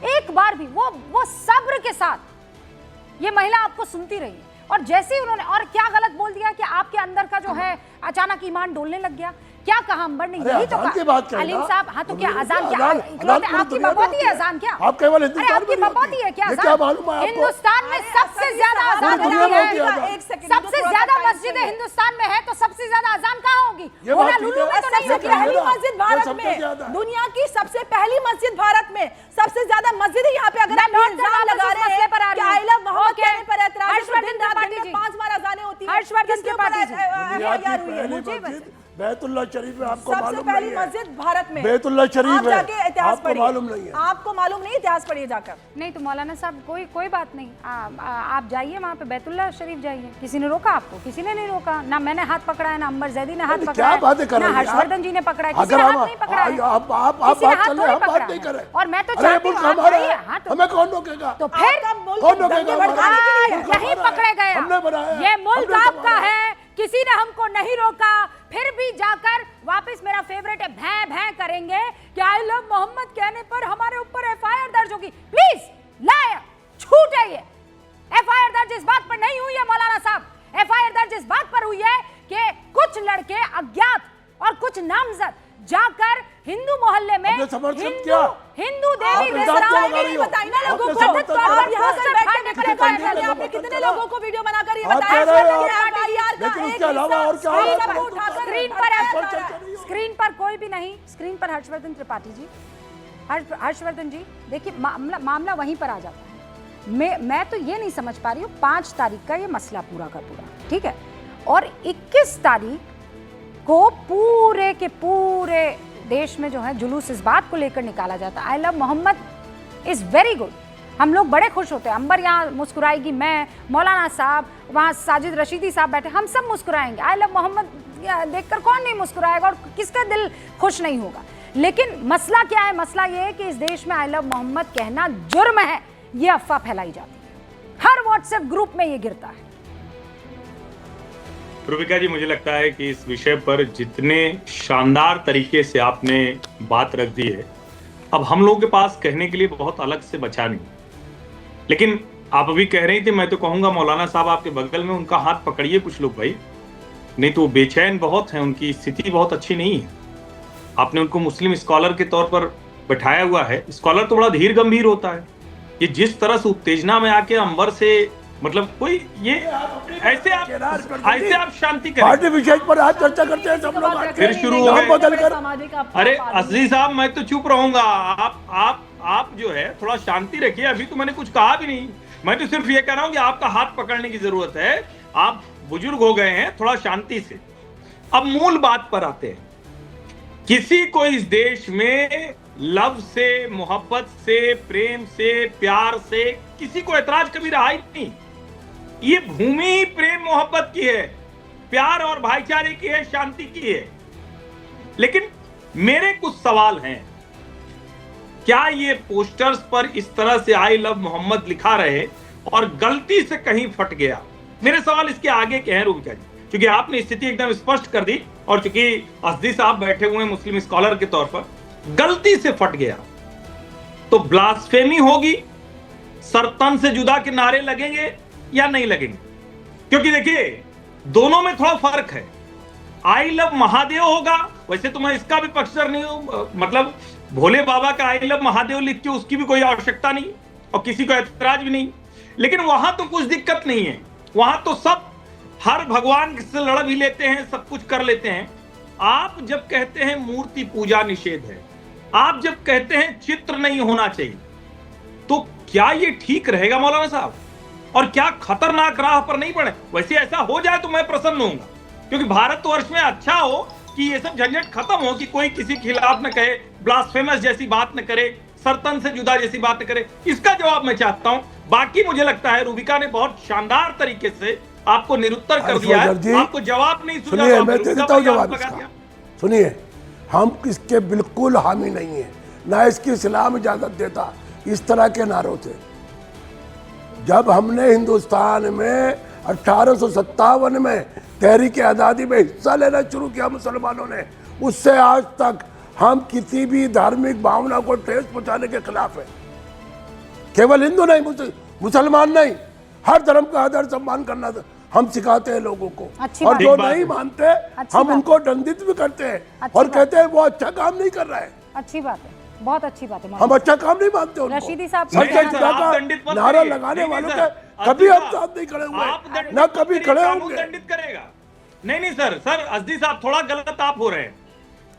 एक बार भी। वो सब्र के साथ ये महिला आपको सुनती रही है, और जैसे ही उन्होंने और क्या गलत बोल दिया कि आपके अंदर का जो है अचानक ईमान डोलने लग गया। क्या कहा अंबर ने? अरे यही तो अजान की बात कहा करें अलीम ना। साहब। हाँ तो क्या अजान- अजान क्या अजान इकलौते पूरी आपकी दुनिया में बकौती होती है है। अजान क्या? आप केवल अरे हिंदुस्तान आपकी में नहीं बकौती होती। है क्या ये अजान? क्या मालूम है आपको? हिंदुस्तान में सबसे ज्यादा पूरी अजान दुनिया में होती है है। अजान। एक सेकंड, सबसे थोड़ा सा ज्यादा टाइम मस्जिदें चाहिए। हिंदुस्तान में है तो सबसे ज्यादा अजान कहाँ होगी? ये बात होनालुलु ठीक है। में तो नहीं सबसे होगी। पहली ज्यादा। मस्जिद ये भारत सबसे में, ज्यादा है। दुनिया की सबसे पहली मस्जिद भारत में, सबसे ज्यादा मस्जिद है यहाँ पे। अगर आप लौट इल्जाम कर लगा वापस रहे मसले हैं पर आ कि रही हूँ। I love Mohammad okay. कहने पर एतराज है, तो हर्षवर्धन दिन रात त्रिपाठी दिन जी। में 5 बार अजानें होती हैं। हर्षवर्धन किसके त्रिपाठी ऊपर जी। दुनिया की FIR हुई है? पहली मुझे मस्जिद बैतुल्लाह शरीफ में आपको सबसे मालूम पहली नहीं है? मस्जिद भारत में बैतुल्लाह शरीफ आप है। जाके इतिहास आपको पढ़िए। मालूम नहीं है? आपको मालूम नहीं, इतिहास पढ़िए जाकर। नहीं तो मौलाना साहब कोई बात नहीं, आप जाइए वहाँ पे बैतुल्लाह शरीफ जाइए। किसी ने रोका आपको? किसी ने नहीं रोका। ना मैंने हाथ पकड़ा है, ना अंबर जैदी ने हाथ अरे पकड़ा क्या बातें है, कर ना रही हैं हर्षवर्धन जी ने पकड़ा है, किसी अगर ने हम हाथ नहीं पकड़ा है। आप किसी ने बात हाथ कर थोड़ी रहे हम पकड़ा बात नहीं है। कर रहे। और मैं तो अरे चाहती मुल्क हूँ आप हमारा जाइए। है, हाँ तो हमें कौन रोकेगा? तो फिर आपका मुल्क कौन दंगे रोकेगा भड़काने के लिए है। यही पकड़े गए हमने आप। बनाया है, ये मुल्क हमने आपका संभाला है, किसी ने हमको नहीं रोका। फिर भी जाकर वापस मेरा फेवरेट है भैं भैं करेंगे कि आई लव मोहम्मद कहने पर हमारे ऊपर FIR दर्ज होगी। प्लीज लाया छूट है ये। FIR दर्ज इस बात पर नहीं हुई है मौलाना साहब। FIR दर्ज इस बात पर हुई है कि कुछ लड़के अज्ञात और कुछ नामजद जाकर हिंदू मोहल्ले में आपने समर्थन किया? हिंदू देवी आप इल्जाम क्यों लगा रही हो? बताइए ना लोगों आपने को, समर्थन आप करा? यहाँ से बैठ के कितने निकले कंधे पे आपने कितने करा? लोगों को वीडियो बनाकर ये आप बताया कह रहे हो कि आप- FIR का लेकिन एक उसके अलावा और क्या हिस्सा हो रहा है? स्क्रीन पर उठाकर स्क्रीन भड़काया जा पर रहा है। स्क्रीन पर कोई भी नहीं, स्क्रीन पर हर्षवर्धन त्रिपाठी जी। हर्षवर्धन जी देखिए मामला वहीं पर आ जाता है। मैं तो ये नहीं समझ पा रही हूँ, 5 तारीख का ये मसला पूरा का पूरा ठीक है, और 21 तारीख को पूरे के पूरे देश में जो है जुलूस इस बात को लेकर निकाला जाता है I love Mohammad is very good. हम लोग बड़े खुश होते हैं। अंबर यहाँ मुस्कुराएगी, मैं, मौलाना साहब, वहाँ साजिद रशीदी साहब बैठे, हम सब मुस्कुराएंगे। आई लव मोहम्मद देखकर कौन नहीं मुस्कुराएगा और किसका दिल खुश नहीं होगा। लेकिन मसला क्या है? मसला ये है कि इस देश में आई लव मोहम्मद कहना जुर्म है। ये अफवाह फैलाई जाती है, हर व्हाट्सएप ग्रुप में ये गिरता है। रूबिका जी, मुझे लगता है कि इस विषय पर जितने शानदार तरीके से आपने बात रख दी है, अब हम लोगों के पास कहने के लिए बहुत अलग से बचा नहीं। लेकिन आप अभी कह रही थी, मैं तो कहूंगा मौलाना साहब आपके बगल में उनका हाथ पकड़िए कुछ लोग भाई, नहीं तो वो बेचैन बहुत हैं, उनकी स्थिति बहुत अच्छी नहीं है। आपने उनको मुस्लिम स्कॉलर के तौर पर बैठाया हुआ है। स्कॉलर तो बड़ा धीर गंभीर होता है। ये जिस तरह से उत्तेजना में आके अंबर से मतलब कोई ये ऐसे आप शांति करें। पार्टी विशेष पर आज चर्चा करते हैं सब लोग आके। फिर शुरू हो नाम गए। बदल कर अरे अजली साहब, मैं तो चुप रहूंगा। आप जो है थोड़ा शांति रखिए। अभी तो मैंने कुछ कहा भी नहीं। मैं तो सिर्फ ये कह रहा हूं कि आपका हाथ पकड़ने की जरूरत है। आप बुजुर्ग हो गए हैं, थोड़ा शांति से। अब मूल बात पर आते हैं। किसी को इस देश में लव से, मोहब्बत से, प्रेम से, प्यार से किसी को ऐतराज कभी रहा ही नहीं। ये भूमि प्रेम मोहब्बत की है, प्यार और भाईचारे की है, शांति की है। लेकिन मेरे कुछ सवाल हैं। क्या ये पोस्टर्स पर इस तरह से आई लव मोहम्मद लिखा रहे और गलती से कहीं फट गया? मेरे सवाल इसके आगे के हैं रूबिका जी, क्योंकि आपने स्थिति एकदम स्पष्ट कर दी और चूंकि असदी साहब बैठे हुए हैं मुस्लिम स्कॉलर के तौर पर, गलती से फट गया तो ब्लास्फेमी होगी, सरतन से जुदा के नारे लगेंगे या नहीं लगेंगे? क्योंकि देखिए दोनों में थोड़ा फर्क है। आई लव महादेव होगा, वैसे तो मैं इसका भी पक्षधर नहीं हूं, मतलब भोले बाबा का आई लव महादेव लिख के उसकी भी कोई आवश्यकता नहीं और किसी को ऐतराज भी नहीं। लेकिन वहां तो कुछ दिक्कत नहीं है, वहां तो सब हर भगवान से लड़ भी लेते हैं, सब कुछ कर लेते हैं। आप जब कहते हैं मूर्ति पूजा निषेध है, आप जब कहते हैं चित्र नहीं होना चाहिए, तो क्या ये ठीक रहेगा मौलाना साहब? और क्या खतरनाक राह पर नहीं पड़े? वैसे ऐसा हो जाए तो मैं प्रसन्न होऊंगा, क्योंकि भारतवर्ष में अच्छा हो कि ये सब झंझट खत्म हो, कि कोई किसी के खिलाफ न कहे, ब्लास्फेमस जैसी बात न करे, सरतन से जुदा जैसी बात न करे। इसका जवाब मैं चाहता हूं। बाकी मुझे लगता है रूबिका ने बहुत शानदार तरीके से आपको निरुत्तर कर दिया है, आपको जवाब नहीं सुना। सुनिए, मैं दे देता हूं जवाब इसका। सुनिए, हम इसके बिल्कुल हामी नहीं है, ना इसकी इस्लाम इजाजत देता इस तरह के नारों से। जब हमने हिंदुस्तान में 1857 में तहरीक आज़ादी में हिस्सा लेना शुरू किया मुसलमानों ने, उससे आज तक हम किसी भी धार्मिक भावना को ठेस पहुंचाने के खिलाफ है। केवल हिंदू नहीं, मुसलमान नहीं, हर धर्म का आदर सम्मान करना हम सिखाते हैं लोगों को। और जो नहीं मानते हम उनको दंडित भी करते हैं और कहते हैं वो अच्छा काम नहीं कर रहा है। अच्छी बात है, बहुत अच्छी बात है। हम अच्छा काम नहीं मानते उनको। रशीदी साहब, नारा लगाने वालों के कभी हम साथ नहीं खड़े हुए, ना कभी खड़े होंगे। दंडित करेगा नहीं सर अज़दी साहब थोड़ा गलत आप हो रहे हैं।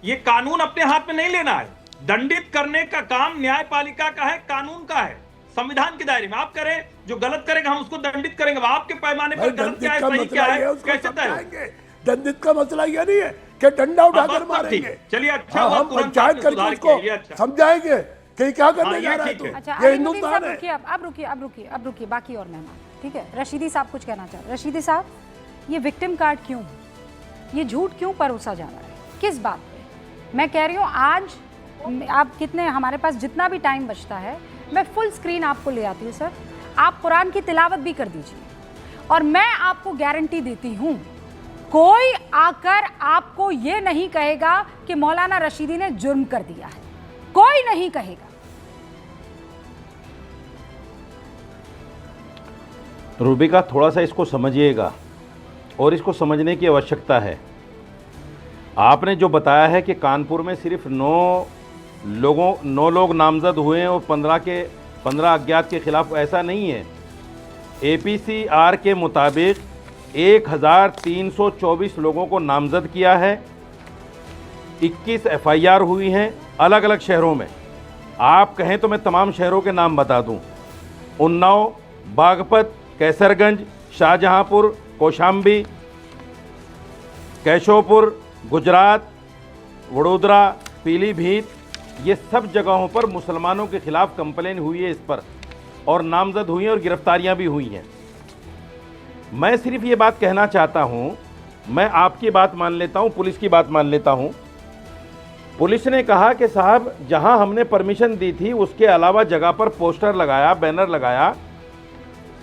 ये कानून अपने हाथ में नहीं लेना है। दंडित करने का काम न्यायपालिका का है, कानून का है, संविधान के दायरे में। आप करें, जो गलत करेगा हम उसको दंडित करेंगे। आपके पैमाने पर गलत क्या है, सही क्या है, कैसे तय? दंडित का मसला यह नहीं है कि डंडा उठाकर मारेंगे। चलिए, अच्छा हम पंचायत करके उसको समझाएंगे कि क्या करने जा रहा है। तो ये हिंदुस्तान है। अब रुकिए, बाकी और मेहमान, ठीक है। रशीदी साहब कुछ कहना चाह रहे हैं। रशीदी साहब, ये विक्टिम कार्ड क्यों, ये झूठ क्यों परोसा जा रहा है, किस बात पे? मैं कह रही हूँ आज आप कितने, हमारे पास जितना भी टाइम बचता है, मैं फुल स्क्रीन आपको ले आती हूँ सर। आप कुरान की तिलावत भी कर दीजिए और मैं आपको गारंटी देती हूँ कोई आकर आपको ये नहीं कहेगा कि मौलाना रशीदी ने जुर्म कर दिया है, कोई नहीं कहेगा। रूबिका, थोड़ा सा इसको समझिएगा और इसको समझने की आवश्यकता है। आपने जो बताया है कि कानपुर में सिर्फ 9 लोग नामजद हुए हैं और 15 अज्ञात के खिलाफ, ऐसा नहीं है। APCR के मुताबिक 1324 लोगों को नामजद किया है, 21 FIR हुई हैं अलग अलग शहरों में। आप कहें तो मैं तमाम शहरों के नाम बता दूं: उन्नाव, बागपत, कैसरगंज, शाहजहांपुर, कौशाम्बी, केशवपुर, गुजरात, वडोदरा, पीलीभीत, ये सब जगहों पर मुसलमानों के खिलाफ कंप्लेन हुई है इस पर, और नामजद हुई हैं और गिरफ्तारियां भी हुई हैं। मैं सिर्फ ये बात कहना चाहता हूं, मैं आपकी बात मान लेता हूं, पुलिस की बात मान लेता हूं। पुलिस ने कहा कि साहब, जहां हमने परमिशन दी थी उसके अलावा जगह पर पोस्टर लगाया, बैनर लगाया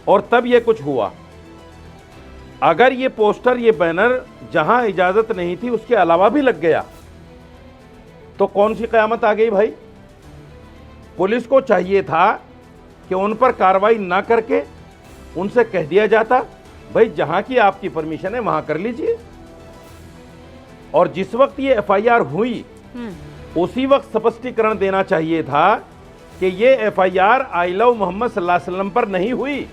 और तब ये कुछ हुआ। अगर ये पोस्टर, ये बैनर जहां इजाजत नहीं थी उसके अलावा भी लग गया तो कौन सी कयामत आ गई भाई? पुलिस को चाहिए था कि उन पर कार्रवाई ना करके उनसे कह दिया जाता, भाई जहां की आपकी परमिशन है वहां कर लीजिए। और जिस वक्त ये FIR हुई उसी वक्त स्पष्टीकरण देना चाहिए था कि ये FIR आई लव मोहम्मद सल्लल्लाहु अलैहि वसल्लम पर नहीं हुई।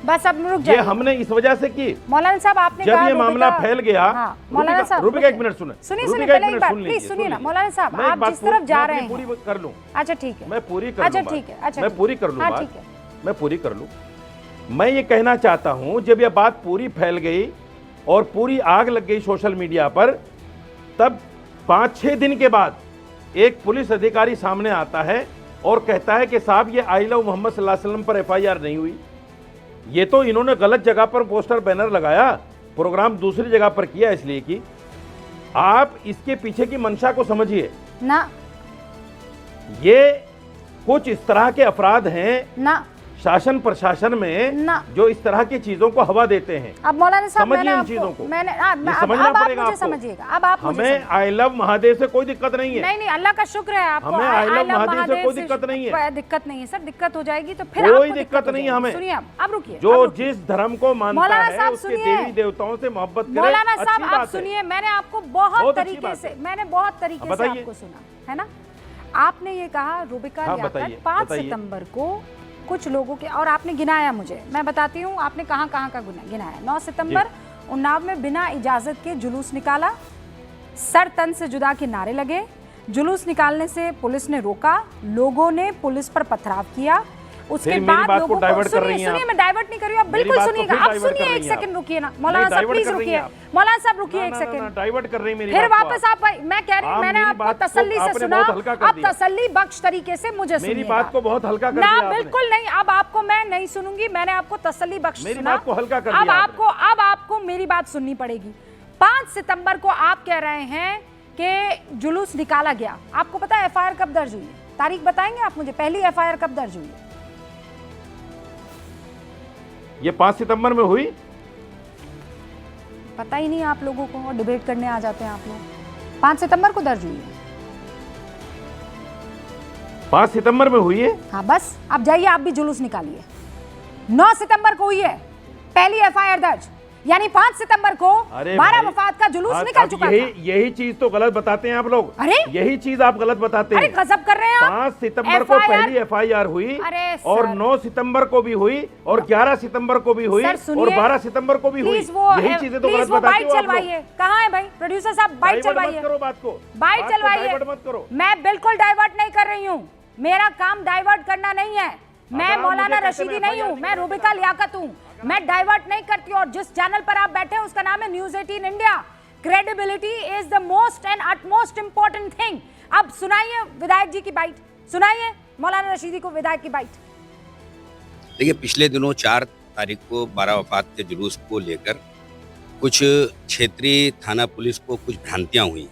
बस अब रुक ये जाइए। हमने इस वजह से की। मौलाना साहब, आपने जब कहा ये मामला फैल गया, हाँ, मौलाना साहब, रूबिका एक मिनट सुनिए, पहले एक बात प्लीज सुनिए ना मौलाना साहब, आप जिस तरफ जा रहे हैं। पूरी कर लूं? अच्छा ठीक है, मैं पूरी कर अच्छा लूं ठीक है, अच्छा मैं पूरी कर लूं हाँ, बात, ठीक है। मैं पूरी कर लूं। मैं ये कहना चाहता हूं, जब ये बात पूरी फैल गई और पूरी आग लग गई सोशल मीडिया पर, तब 5-6 दिन के बाद एक पुलिस अधिकारी सामने आता है और कहता है कि साहब ये आई लव मोहम्मद सल्लल्लाहु अलैहि वसल्लम पर FIR नहीं हुई, ये तो इन्होंने गलत जगह पर पोस्टर बैनर लगाया, प्रोग्राम दूसरी जगह पर किया। इसलिए कि आप इसके पीछे की मंशा को समझिए ना, ये कुछ इस तरह के अपराध हैं ना शासन प्रशासन में ना, जो इस तरह की चीजों को हवा देते हैं। अब मौलाना साहब, समझिए इन चीजों को, मैंने समझना अब आप पड़ेगा मुझे आपको। समझिएगा, अब आप मुझे हमें आई लव महादेव से कोई दिक्कत नहीं है। नहीं, अल्लाह का शुक्र है आपको। हमें आई लव महादेव से कोई दिक्कत नहीं है। दिक्कत नहीं है सर, दिक्कत हो जाएगी तो फिर कोई आपको दिक्कत नहीं है हमें। सुनिए, अब रुकिए। जो जिस धर्म को मानता मौलाना है साहब उसके सुनिए। देवी देवताओं से मोहब्बत करे, मौलाना साहब अच्छी आप बात है। सुनिए, मैंने आपको बहुत बहुत अच्छी तरीके बात से, है। मैंने बहुत तरीके से बताइए। आपको सुना है ना। आपने ये कहा रूबिका हाँ, लियाकत बताइए, 5 बताइए। सितंबर को कुछ लोगों के, और आपने गिनाया मुझे, मैं बताती हूँ आपने कहाँ कहाँ का गिनाया। 9 सितंबर उन्नाव में बिना इजाजत के जुलूस निकाला, सर तन से जुदा के नारे लगे, जुलूस निकालने से पुलिस ने रोका, लोगों ने पुलिस पर पथराव किया। उसके बाद लोगों को सुनिए, मैं डाइवर्ट नहीं कर रही हूँ, आप बिल्कुल सुनिएगा, आप सुनिए, एक सेकंड रुकिए ना मौलाना साहब, प्लीज रुकिए, मौलाना साहब रुकिए एक सेकंड, डाइवर्ट कर रही मेरी फिर वापस आप, मैं कह रही हूँ, मैंने आपको तसल्ली से सुना, आप तसल्ली बख्श तरीके से मुझे सुनिए, मेरी बात को बहुत हल्का कर ना, दिया बिल्कुल नहीं, अब आपको मैं नहीं सुनूंगी, मैंने आपको तसल्ली बख्श मेरी सुना, बात को हल्का कर अब दिया आपको मेरी बात सुननी पड़ेगी। 5 सितंबर को आप कह रहे हैं कि जुलूस निकाला गया, आपको पता है एफआईआर कब दर्ज हुई है? तारीख बताएंगे आप मुझे, पहली एफआईआर कब दर्ज हुई है? ये 5 सितंबर में हुई, पता ही नहीं आप लोगों को, और डिबेट करने आ जाते हैं आप लोग। 5 सितंबर को दर्ज हुई है। 5 सितंबर में हुई है। हाँ बस, आप जाइए, आप भी जुलूस निकालिए। 9 सितंबर को हुई है पहली एफआईआर दर्ज, यानी 5 सितंबर को 12 वफात का जुलूस निकल चुका था। यही चीज तो गलत बताते हैं आप लोग, अरे यही चीज आप गलत बताते हैं। अरे गजब कर रहे हैं आप। 5 सितंबर को पहली एफआईआर हुई, और 9 सितंबर को भी हुई, और 11 सितंबर को भी हुई, और 12 सितंबर को भी हुई। यही चीजें तो गलत बताते हो आप लोग। कहाँ है भाई प्रोड्यूसर साहब, बाइट चलवाइए, करो बात को, बाइट चलवाइए, मत करो। मैं बिल्कुल डाइवर्ट नहीं कर रही हूँ, मेरा काम डाइवर्ट करना नहीं है, मैं मौलाना रशीदी नहीं हूँ, मैं रूबिका लियाकत हूँ, मैं डाइवर्ट नहीं करती। और जिस चैनल पर आप बैठे हैं उसका नाम है news 18 India. Credibility is the most and utmost important thing. अब सुनाइए विधायक जी की बाइट, सुनाइए मौलाना रशीदी को विधायक की बाइट। देखिए, पिछले दिनों 4 तारीख को 12 वफात के जुलूस को लेकर कुछ क्षेत्रीय थाना पुलिस को कुछ भ्रांतियां हुई,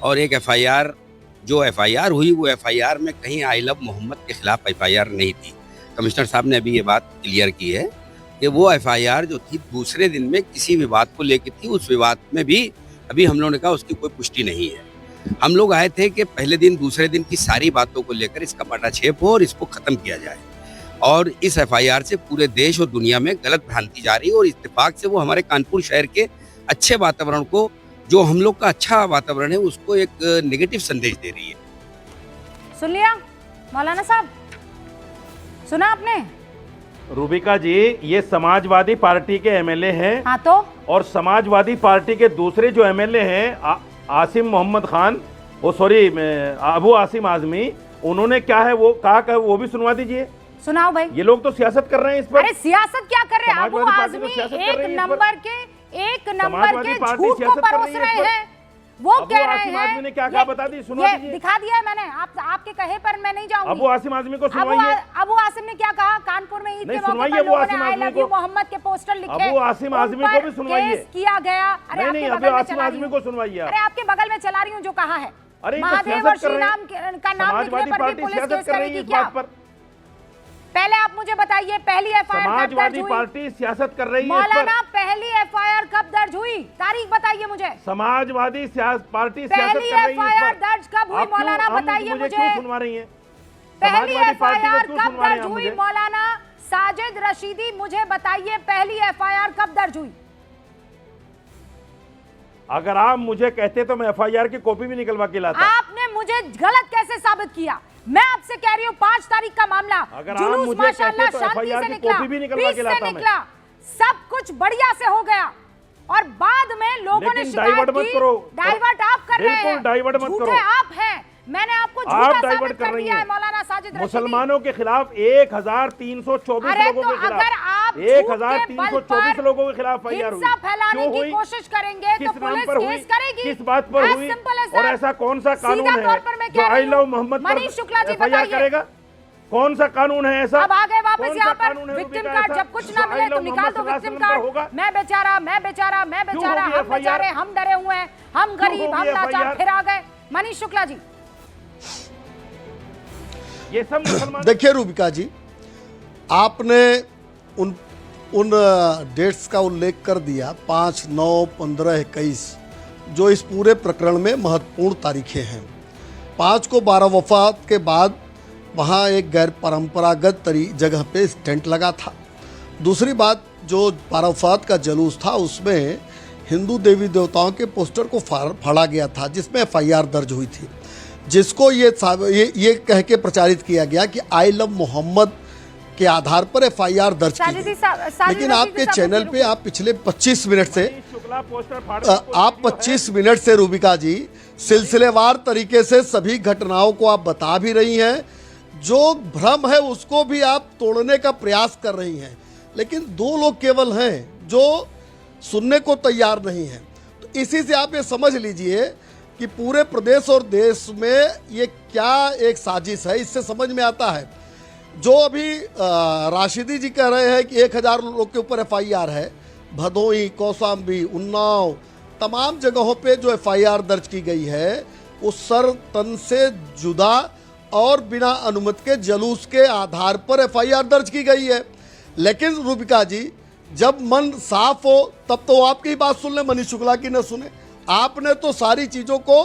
और एक एफआईआर जो एफआईआर हुई वो एफआईआर में कहीं आई लव मोहम्मद के खिलाफ एफआईआर नहीं थी। कमिश्नर साहब ने अभी ये बात क्लियर की है कि वो एफआईआर जो थी दूसरे दिन में किसी विवाद को लेकर थी, उस विवाद में भी अभी हम लोगों ने कहा उसकी कोई पुष्टि नहीं है। हम लोग आए थे कि पहले दिन दूसरे दिन की सारी बातों को लेकर इसका पटाक्षेप हो और इसको खत्म किया जाए, और इस एफआईआर से पूरे देश और दुनिया में गलत भ्रांति जा रही है, और इत्तेफाक से वो हमारे कानपुर शहर के अच्छे वातावरण को, जो हम लोग का अच्छा वातावरण है, उसको एक नेगेटिव संदेश दे रही है। सुन लिया मौलाना साहब, सुना आपने? रूबिका जी, ये समाजवादी पार्टी के एमएलए हैं। हाँ तो, और समाजवादी पार्टी के दूसरे जो एमएलए हैं आसिम मोहम्मद खान, अबू आसिम आजमी, उन्होंने क्या है वो कहा, वो भी सुनवा दीजिए। सुनाओ भाई। ये लोग तो सियासत कर रहे हैं इस पर। अरे सियासत क्या कर रहे हैं? अबू आजमी एक नंबर के झूठ को परोस रहे हैं, वो कह रहे हैं। ने क्या कहा बता दी, सुना दीजिए। दिखा दिया है मैंने, आपके कहे पर मैं नहीं जाऊंगी। अबू आसिम आजमी को सुनवाइए। अबू आसिम ने क्या कहा? कानपुर में ईद के मौके पर अबू लोगों ने आई लव यू मोहम्मद के पोस्टर लिखे, अबू आसिम आजमी को भी सुनवाइए। केस किया गया। अरे नहीं, अबू आसिम आजमी को सुनवाइए। अरे आपके बगल में चला रही हूँ जो कहा है, अरे महादेव और श्री राम का नाम लिखने पर भी पुलिस केस करेगी क्या? पहले आप मुझे बताइए, पहली एफआईआर समाजवादी पार्टी सियासत कर रही है। मौलाना, पहली एफआईआर कब दर्ज हुई? तारीख बताइए मुझे। समाजवादी पार्टी सियासत कर रही है। पहली एफआईआर दर्ज कब हुई मौलाना, बताइए मुझे। क्यों सुनवा रही है? पहली एफआईआर कब दर्ज हुई मौलाना साजिद रशीदी, मुझे बताइए पहली एफआईआर कब दर्ज हुई? अगर आप मुझे कहते तो मैं एफआईआर की कॉपी भी निकलवा के लाता। आपने मुझे गलत कैसे साबित किया? मैं आपसे कह रही हूँ 5 तारीख का मामला, जुलूस माशाल्लाह शांति से निकला, पीस से निकला, सब कुछ बढ़िया से हो गया, और बाद में लोगों ने शिकायत की। डाइवर्ट आप कर रहे हैं, डाइवर्ट मत करो, आप हैं। मैंने आपको झूठा साबित कर दिया है मौलाना साजिद रशीदी। मुसलमानों के खिलाफ 1324 लोगों के खिलाफ, अगर आप 1324 लोगों के खिलाफ एफआईआर हुई, हिंसा फैलाने की कोशिश करेंगे तो पुलिस केस करेगी। किस बात पर हुई? और ऐसा कौन सा कानून है जो आई लव मोहम्मद पर एफआईआर करेगा? कौन सा कानून है ऐसा? अब आ गए वापस यहाँ पर विक्टिम कार्ड, जब कुछ ना मिले तो निकाल दो विक्टिम कार्ड। मैं बेचारा, मैं बेचारा, मैं बेचारा, हम बेचारे, हम डरे हुए हैं, हम गरीब, हम लाचार, फिर आ गए मनीष शुक्ला जी। ये सब मुसलमान। देखिए रूबिका जी, आपने उन डेट्स का उल्लेख कर दिया, 5, 9, 15, 21, जो इस पूरे प्रकरण में महत्वपूर्ण तारीखें हैं। 5 को 12 वफात के बाद वहाँ एक गैर परंपरागत जगह पे टेंट लगा था। दूसरी बात, जो 12 वफात का जुलूस था उसमें हिंदू देवी देवताओं के पोस्टर को फाड़ा गया था, जिसमें एफआईआर दर्ज हुई थी, जिसको ये कह के प्रचारित किया गया कि आई लव मोहम्मद के आधार पर एफआईआर दर्ज की साजिद गई। साहब, लेकिन आपके चैनल पे आप पिछले 25 मिनट से शुक्ला पोस्टर फाड़ने की कोई आप वीडियो है? 25 मिनट से रूबिका जी सिलसिलेवार तरीके से सभी घटनाओं को आप बता भी रही हैं, जो भ्रम है उसको भी आप तोड़ने का प्रयास कर रही हैं, लेकिन दो लोग केवल हैं जो सुनने को तैयार नहीं हैं। तो इसी से आप ये समझ लीजिए कि पूरे प्रदेश और देश में ये क्या एक साजिश है, इससे समझ में आता है। जो अभी राशिदी जी कह रहे हैं कि 1000 लोग के ऊपर एफआईआर है, भदोही, कौशाम्बी, उन्नाव, तमाम जगहों पे जो एफआईआर दर्ज की गई है वो सर तन से जुदा और बिना अनुमति के जुलूस के आधार पर एफआईआर दर्ज की गई है। लेकिन रूबिका जी, जब मन साफ हो तब तो आपकी ही बात सुन ले, मनीष शुक्ला की न सुने। आपने तो सारी चीज़ों को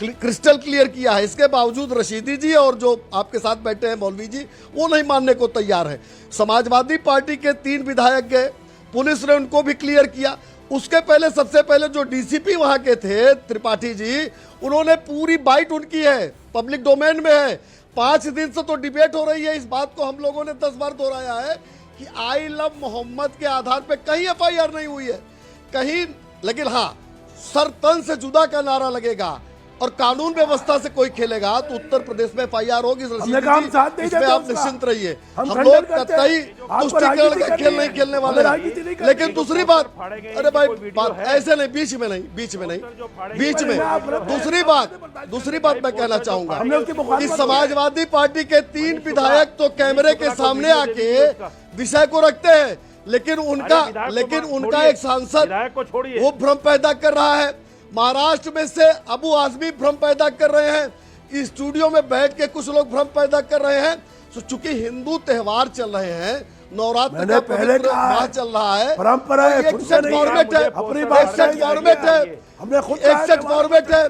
क्रिस्टल क्लियर किया है, इसके बावजूद रशीदी जी और जो आपके साथ बैठे हैं मौलवी जी, वो नहीं मानने को तैयार है। समाजवादी पार्टी के 3 विधायक गए, पुलिस ने उनको भी क्लियर किया। उसके पहले सबसे पहले जो डीसीपी वहां के थे त्रिपाठी जी, उन्होंने पूरी बाइट उनकी है, पब्लिक डोमेन में है। 5 दिन से तो डिबेट हो रही है, इस बात को हम लोगों ने 10 बार दोहराया है कि आई लव मोहम्मद के आधार पे कहीं एफआईआर नहीं हुई है, कहीं। लेकिन हाँ, सर तन से जुदा का नारा लगेगा और कानून व्यवस्था से कोई खेलेगा तो उत्तर प्रदेश में एफआईआर होगी। हमने कहा हम साथ नहीं इसमें देते आप उसका। निश्चिंत रहिए, हम हम खंडन लोग करते हैं। कतई आपको तुष्टिकरण राजनीति का करनी खेल है। नहीं खेलने वाले हमें हैं। राजनीति नहीं करनी। लेकिन दूसरी बात, फाड़ेंगे, अरे भाई कोई वीडियो बात है? ऐसे नहीं, बीच में नहीं, बीच में नहीं, जो फाड़ेंगे, बीच में। दूसरी बात मैं कहना चाहूंगा हमने उसकी कि मुखालफत समाजवादी पार्टी के 3 विधायक तो कैमरे के सामने आके विषय को रखते हैं, लेकिन उनका एक सांसद विधायक को छोड़िए। वो भ्रम पैदा कर रहा है। महाराष्ट्र में से अबू आजमी भ्रम पैदा कर रहे हैं, स्टूडियो में बैठ के कुछ लोग भ्रम पैदा कर रहे हैं। तो चूंकि हिंदू त्योहार चल रहे हैं, नवरात्र मैंने का पहले पवित्र कहा है, माह चल रहा है, परंपरा है, एक खुद से सेट नहीं फॉर्मेट कहा, है, अपनी एक बात सेट से फॉर्मेट है, हमने खुद एक सेट फॉर्मेट है।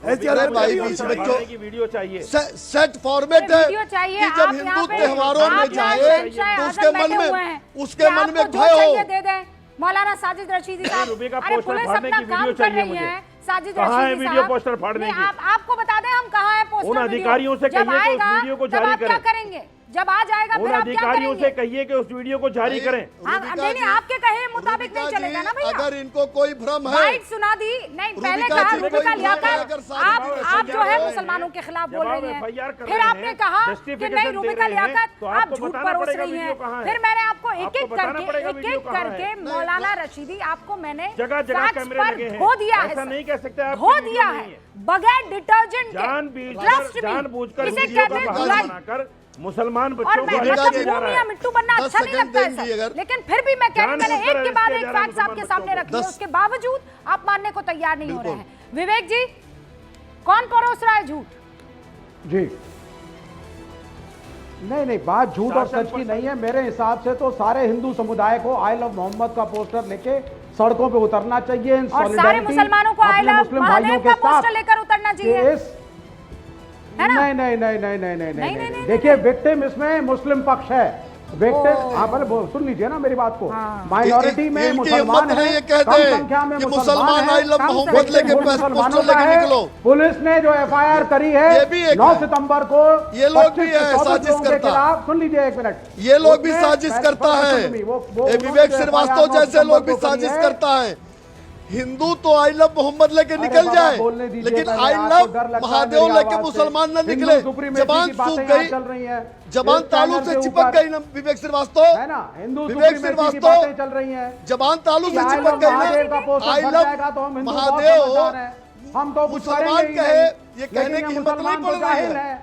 ऐसे अरे अलग भाई, नहीं बीच होता में है। क्यों? की वीडियो चाहिए। सेट फॉर्मेट है वीडियो चाहिए। कि जब आप यहाँ हिंदू पे- त्योहारों में आप यहाँ जाए शहंशाह तो आजम बैठे हुए हैं उसके कि मन में आपको जो भय चाहिए हो। दे दें। मौलाना साजिद रशीदी साहब, रूबिका अरे पोस्टर पुलिस फाड़ने अपना की काम वीडियो कर चाहिए रही मुझे। है। साजिद कहाँ है रशीदी वीडियो साहब, पोस्टर फाड़ने नहीं, की? आपको बता दें हम कहाँ है पोस्टर उन वीडियो। अधिकारियों से जब कहिए कि उस आएगा, वीडियो को तब जारी आप क्या करें। करेंगे? जब आ जाएगा उन फिर आप क्या अधिकारियों से करेंगे? कहिए कि उस वीडियो को जारी करें। हाँ, रूबिका नहीं जी, नहीं, आपके कहे मुताबिक नहीं रूबिका चलेगा जी, ना भैया। अगर इनको कोई भ्रम है, बाइट सुना दी नहीं, पहले रूबिका कहा जी, रूबिका कोई लियाकत, अगर साजिद आप जो है रशीदी मुसलमानों के खिलाफ बोल जवाब रही FIR हैं। कर फिर रहे आपने हैं, कहा कि justification नहीं दे रूबिका रहे हैं, लियाकत तो आप आपको झूठ बताना परोस पड़ेगा रही वीडियो कहाँ हैं। है। फिर मैंने आपको एक आपको एक बताना पड़ेगा करके वीडियो कहाँ है। मौलाना रशीदी आपको मैंने जगह जगह फैक्ट्स कैमरे पर लगे हैं। धो दिया है ऐसा सर। नहीं कह सकते आप धो कि वीडियो दिया नहीं है है। बगैर डिटर्जेंट जानबूझकर जानबूझकर इसे वीडियो कहते का हैं बहाना धुलाई। बनाकर मुसलमान और बच्चों को मैं रूबिका मतलब जी, जा मुंह रहा मियां है। मिट्टू बनना 10 अच्छा नहीं सेकंड लगता है देंगी सर। अगर। लेकिन फिर भी मैं कह रही हूं, मैंने जानबूझकर एक के बाद इसके एक जा रहे हैं फैक्ट्स आपके मुसलमान सामने बच्चों रख दिए, 10 उसके बावजूद आप मानने को तैयार नहीं हो रहे बिल्कुल। हैं। विवेक जी, कौन परोस रहा है झूठ? जी नहीं, बात झूठ और सच की नहीं है। मेरे हिसाब से तो सारे हिंदू समुदाय को आई लव मोहम्मद का पोस्टर लेके सड़कों पे उतरना चाहिए। इन और सारे solidarity मुसलमानों को आई अपने लव मुस्लिम भाइयों महादेव के का साथ पोस्टर लेकर उतरना कि चाहिए, इस है ना? नहीं। देखिए, विक्टिम इसमें मुस्लिम पक्ष है। विक्टिम आप पहले सुन लीजिए ना मेरी बात को। हाँ। माइनॉरिटी में इनकी मुसलमान हिम्मत है, नहीं ये कहते कम संख्या में कि मुसलमान मुसलमान है, आई लव कम मोहम्मद संख्या लेके में पोस्टर मुसलमानों का लेके है। निकलो। पुलिस ने जो एफआईआर करी है ये भी एक 9 है। सितंबर को ये लोग 25 भी से है 24 साजिश लोगों के करता। खिलाफ। सुन लीजिए एक मिनट, ये लोग भी उसने साजिश पहले करता पता है। सुनिए, वो ये उन्होंने विवेक जो श्रीवास्तव FIR जैसे लोग भी 9 सितंबर को साजिश करी है। करता है। हिंदू तो आई लव मोहम्मद लेके अरे निकल बाबा, जाए, बोलने दीजिए लेकिन पहले, आई आपको लव डर लगता है महादेव मेरी लेके आवाज से। मुसलमान न हिंदू निकले। सुप्रीमेसी जबान की बातें सूख यहाँ गई, चल रही हैं। जबान इस तालू चैनल से के चिपक ऊपर, गई ना विवेक श्रीवास्तव। है ना, हिंदू विवेक सुप्रीमेसी की श्रीवास्तव, बातें चल रही हैं। जबान तालू से आई चिपक लव गई महादेव का ना। पोस्टर आई फट लव जाएगा तो हम हिंदू बहुत महादेव समझदार हैं। हम तो कुछ मुसलमान करेंगे ही कहे, नहीं। ये कहने लेकिन की ये हिम्मत नहीं मुसलमान पड़ तो रही जाहिल है। है।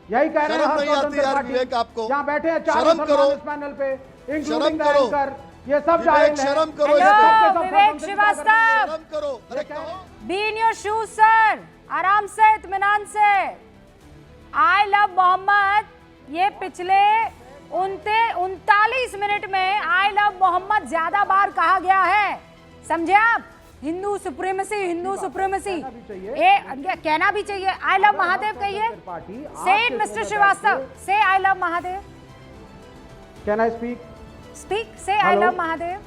यही कह रहे हैं शर्म हर नहीं आती स्वतंत्र यार पार्टी। विवेक आपको। यहाँ बैठे हैं 4 शर्म करो। मुसलमान इस पैनल पे, इंक्लूडिंग द करो। एंकर। ये सब विवेक, जाहिल है। शर्म करो हेलो, इसको। सब विवेक स्वतंत्रता श्रीवास्तव, शर्म करो। अरे कहो। Be in your shoes sir, आराम से, इत्मीनान से। आई लव मोहम्मद ये पिछले 39 मिनट में आई लव मोहम्मद ज्यादा बार कहा गया है, समझे आप? हिंदू सुप्रीमेसी, हिंदू सुप्रीमेसी कहना भी चाहिए। आई लव महादेव कहिए, से it mister Shrivastava, say I love Mahadev, can I speak? Speak, say I Hello? Love Mahadev,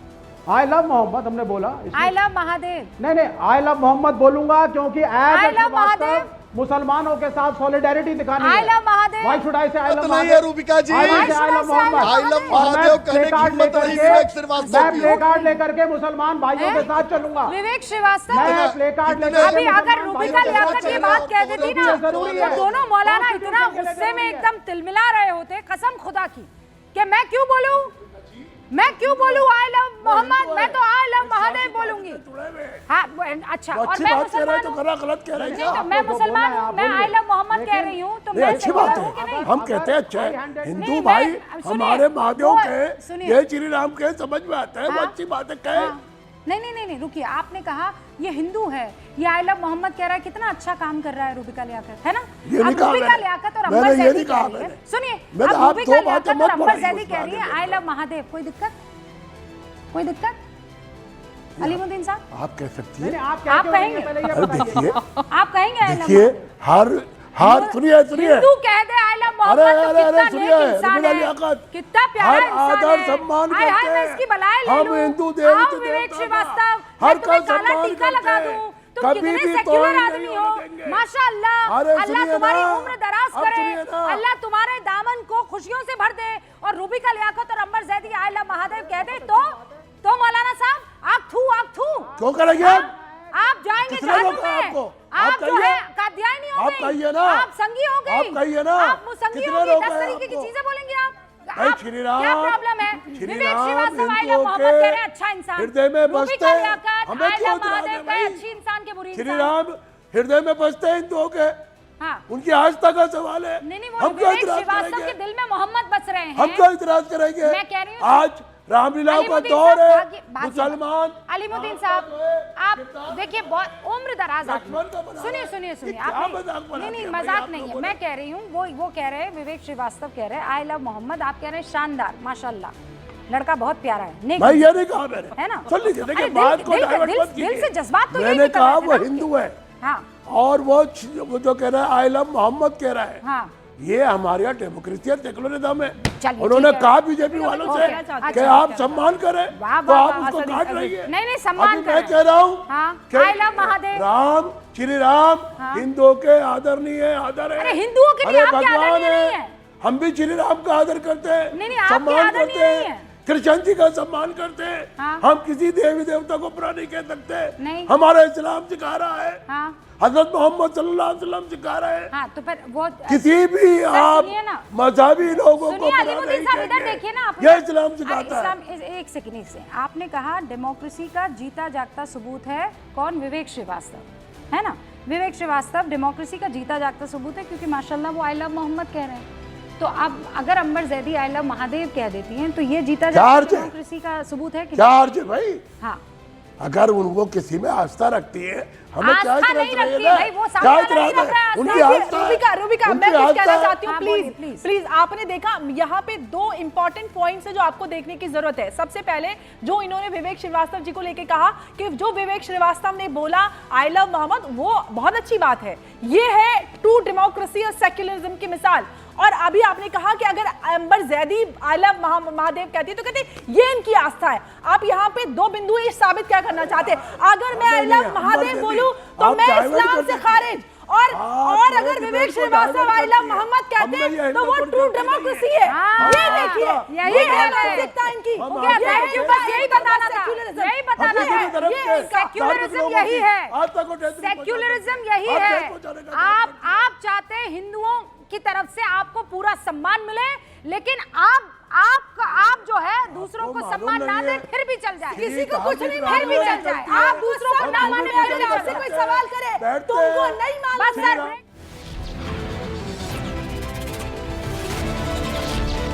I love Mohammad हमने बोला। आई लव महादेव, नहीं, आई लव मोहम्मद बोलूंगा क्योंकि I love महादेव। मुसलमानों के साथ सॉलिडेरिटी दिखानी आई है। Love Mahadev. Why should I say I love नहीं है महादेव? रूबिका जी। Why should I say I love Mohammad? I love Mahadev कहने की हिम्मत रही विवेक श्रीवास्तव मैं की। प्ले कार्ड लेकर के मुसलमान भाइयों के साथ चलूंगा। विवेक श्रीवास्तव मैं प्ले कार्ड लेकर के अभी अगर मुसलमान रूबिका भाइयों के लियाकत साथ ये चलूंगा। बात कह देती ना, जरूरी तो है। दोनों मौलाना इतना गुस्से में एकदम तिलमिला रहे होते, कसम खुदा की, कि मैं क्यों बोलूं आई लव मोहम्मद, मैं तो आई लव महादेव बोलूंगी। हाँ अच्छा, और अच्छी मैं बात कह रहे हैं तो मुसलमान गलत कह रहे हैं। हूँ, मैं मुसलमान हूँ, मैं आई लव मोहम्मद कह रही हूँ, तो नहीं, मैं अच्छी बात सेक्युलर हूँ कि है। नहीं? हम कहते हैं अच्छा हिंदू नहीं, भाई मैं- सुनिए, हमारे महादेव वो- के सुनिए। ये श्री राम के समझ में आता है, वो हाँ। अच्छी बात है। कहे हाँ। नहीं रुकिए, आपने कहा ये हिंदू है, ये आई लव मोहम्मद कह रहा है, कितना अच्छा काम कर रहा है रूबिका लियाकत, है ना? ये अब नहीं कहा रूबिका मैंने। लियाकत और मैंने अंबर ये जैदी नहीं कह कहा रही है। मैंने। सुनिए, मैंने अब आप रूबिका दो बातें लियाकत और मत अंबर बढ़ाइए जैदी उस कह रही है बारे में। आई लव महादेव, कोई दिक्कत? अलीमुद्दीन साहब आप कह सकती नहीं, है। आप आप क्या कहेंगे? कहेंगे? पहले ये अरे बताइए। देखिए आप कहेंगे आई लव देखिए महादेव? हर सुनिए हिंदू कह दे आई लव मोहम्मद, अरे तो अरे कितना अरे सुनिए नेक इंसान रूबिका है, लियाकत, कितना प्यारा हर इंसान आदर है। सम्मान हाय हाय, करते मैं हैं। इसकी बलाई ले हम लूं। हिंदू आओ देवी विवेक देवता श्रीवास्तव, का मैं हर तुम्हें का काला सम्मान टीका लगा करते हैं। दूं, तुम कभी कितने भी सेक्युलर तोड़ नहीं आदमी हो, होने देंगे। माशाअल्लाह। अरे अल्लाह सुनिए तुम्हारी ना, उम्र दराज अब करे, सुनिए ना। अल्लाह तुम्हारे दामन को खुशियों से भर दे, और रूबिका लियाकत और अंबर जैदी आई लव महादेव कह दे तो मौलाना साहब आग थू क्यों करेंगे आप जाएंगे किसने जहन्नुम रोका में। आपको? आप आप जो कहिए। है कादियानी हो आप गई, कहिए ना। आप संगी हो गई, आप कहिए ना। आप मुसंगी किसने हो गई, रोका 10 है तरीके की आपको? चीजें बोलेंगे आप। भाई आप- श्री राम, क्या प्रॉब्लम है? श्री विवेक राम श्रीवास्तव आई लव हिंदुओं मोहम्मद के कह रहे हैं, अच्छा इंसान। हृदय में रूबिका बसते हैं। लियाकत हमें आई क्यों लव इतराज है महादेव भाई? कहे अच्छी इंसान के बुरी श्री इंसान। राम हृदय में बसते हैं हिंदुओं के, हाँ उनकी आस्था का सवाल है। नहीं वो हम क्यों विवेक इतराज श्रीवास्तव के करेंगे? दिल में मोहम्मद बस रहे हैं। हम क्यों इतराज करेंगे? मैं कह रही हूँ- आज रामलीला का अलीमुद्दीन दौर साहब, है, भाग्य- मुसलमान अलीमुद्दीन साहब, आप देखिए बहुत उम्र दराज आदमी। लक्ष्मण का बना सुनिए है। सुनिए ये सुनिए, क्या आपने मजाक बना नहीं दिया भाई मजाक आप नहीं है, लोगों मैं कह रही हूँ वो कह रहे हैं, विवेक श्रीवास्तव कह रहे हैं आई लव मोहम्मद, आप कह रहे हैं शानदार, माशाल्लाह लड़का बहुत प्यारा है, नेक भाई ये नहीं कहा मैंने, है ना? सुन लीजिए, देखिए अरे बात दिल- को दिल- डाइवर्ट दिल- मत दिल कीजिए। से जज्बात तो यही मैंने निकल कहा रहे थे वो ना हिंदू है, हाँ और वो जो कह रहा है आई लव मोहम्मद कह रहा है, हाँ ये हमारे यहाँ डेमोक्रेसी और सेकुलरिज्म है। चलिए, उन्होंने ठीक है। कहा बीजेपी वालों से कहना चाहते कि हैं। आप सम्मान करें, वाह, तो वाह, आप वाह, उसको असद- काट रही है। नहीं, सम्मान अभी मैं करें। कह रहा हूँ हाँ, कि I love महादेव। राम श्री राम हिंदुओं के आदरणीय है, आदर है। अरे हिंदुओं के लिए अरे आपके भगवान आदरणीय नहीं है। हम भी श्री राम का आदर करते हैं, नहीं, आपके सम्मान आदरणीय करते नहीं है। हैं, कृष्ण जी का सम्मान करते हैं। हाँ। हम किसी देवी देवता को बुरा नहीं कह सकते। नहीं। हमारा इस्लाम सिखा रहा है, हाँ हजरत मोहम्मद सल्लल्लाहु अलैहि वसल्लम सिखा रहे हैं। हाँ, तो फिर वो किसी भी आप सुनिए ना। मजहबी लोगों को सुनिए बुरा अलीमुद्दीन नहीं साहब, इधर कहेंगे। देखिए ना आप। ये इस्लाम सिखाता है। इस्लाम एक सेकंड से आपने कहा डेमोक्रेसी का जीता जागता सबूत है कौन? विवेक श्रीवास्तव, है ना? विवेक श्रीवास्तव डेमोक्रेसी का जीता जागता सबूत है, क्योंकि माशाल्लाह वो आई लव मोहम्मद कह रहे हैं। तो अब अगर अंबर जैदी आई लव महादेव कह देती हैं, तो ये जीता जागता अर्ज है? डेमोक्रेसी का सबूत है कि क्या अर्ज है भाई? हाँ, अगर वो किसी में आस्था रखती है, हमें क्या आस्था इतराज नहीं रही है रखती ना? भाई, वो सामने क्या वाला इतराज नहीं रख रहा है है? आस्था। उनकी देखिए, आस्था है। रूबिका मैं उनकी कुछ आस्था कहना है। चाहती हूँ, हाँ, बोलिए, प्लीज प्लीज। प्लीज। आपने देखा यहाँ पे दो इंपॉर्टेंट पॉइंट्स है जो आपको देखने की जरूरत है। सबसे पहले जो इन्होंने विवेक श्रीवास्तव जी को लेके कहा कि जो विवेक श्रीवास्तव ने बोला आई लव मोहम्मद, वो बहुत अच्छी बात है। ये है ट्रू डेमोक्रेसी और सेक्युलरिज्म की मिसाल। और अभी आपने कहा कि अगर अंबर जैदी आई लव महादेव कहती है तो कहते ये इनकी आस्था है। आप यहाँ पे दो बिंदु ये साबित क्या करना चाहते हैं? अगर मैं आई लव महादेव बोलूं तो मैं इस्लाम से खारिज, और अगर विवेक श्रीवास्तव आई लव मोहम्मद कहते हैं तो वो ट्रू डेमोक्रेसी है। ये देखिए, यही है कहना है। मानसिकता इनकी। वो क्या था? ये क्यों बस यही बताना था, सेक्युलरिज्म। यही बताना ये है। है, ये सेक्युलरिज्म यही है, सेक्युलरिज्म यही है। आप चाहते हैं हिंदुओं की तरफ से आपको पूरा सम्मान मिले, लेकिन आप जो है दूसरों को सम्मान ना दे फिर भी चल जाए, किसी को कुछ नहीं फिर भी चल जाए, आप दूसरों को ना माने फिर भी चल जाए। कोई सवाल करे तुमको नहीं मालूम। बस सर।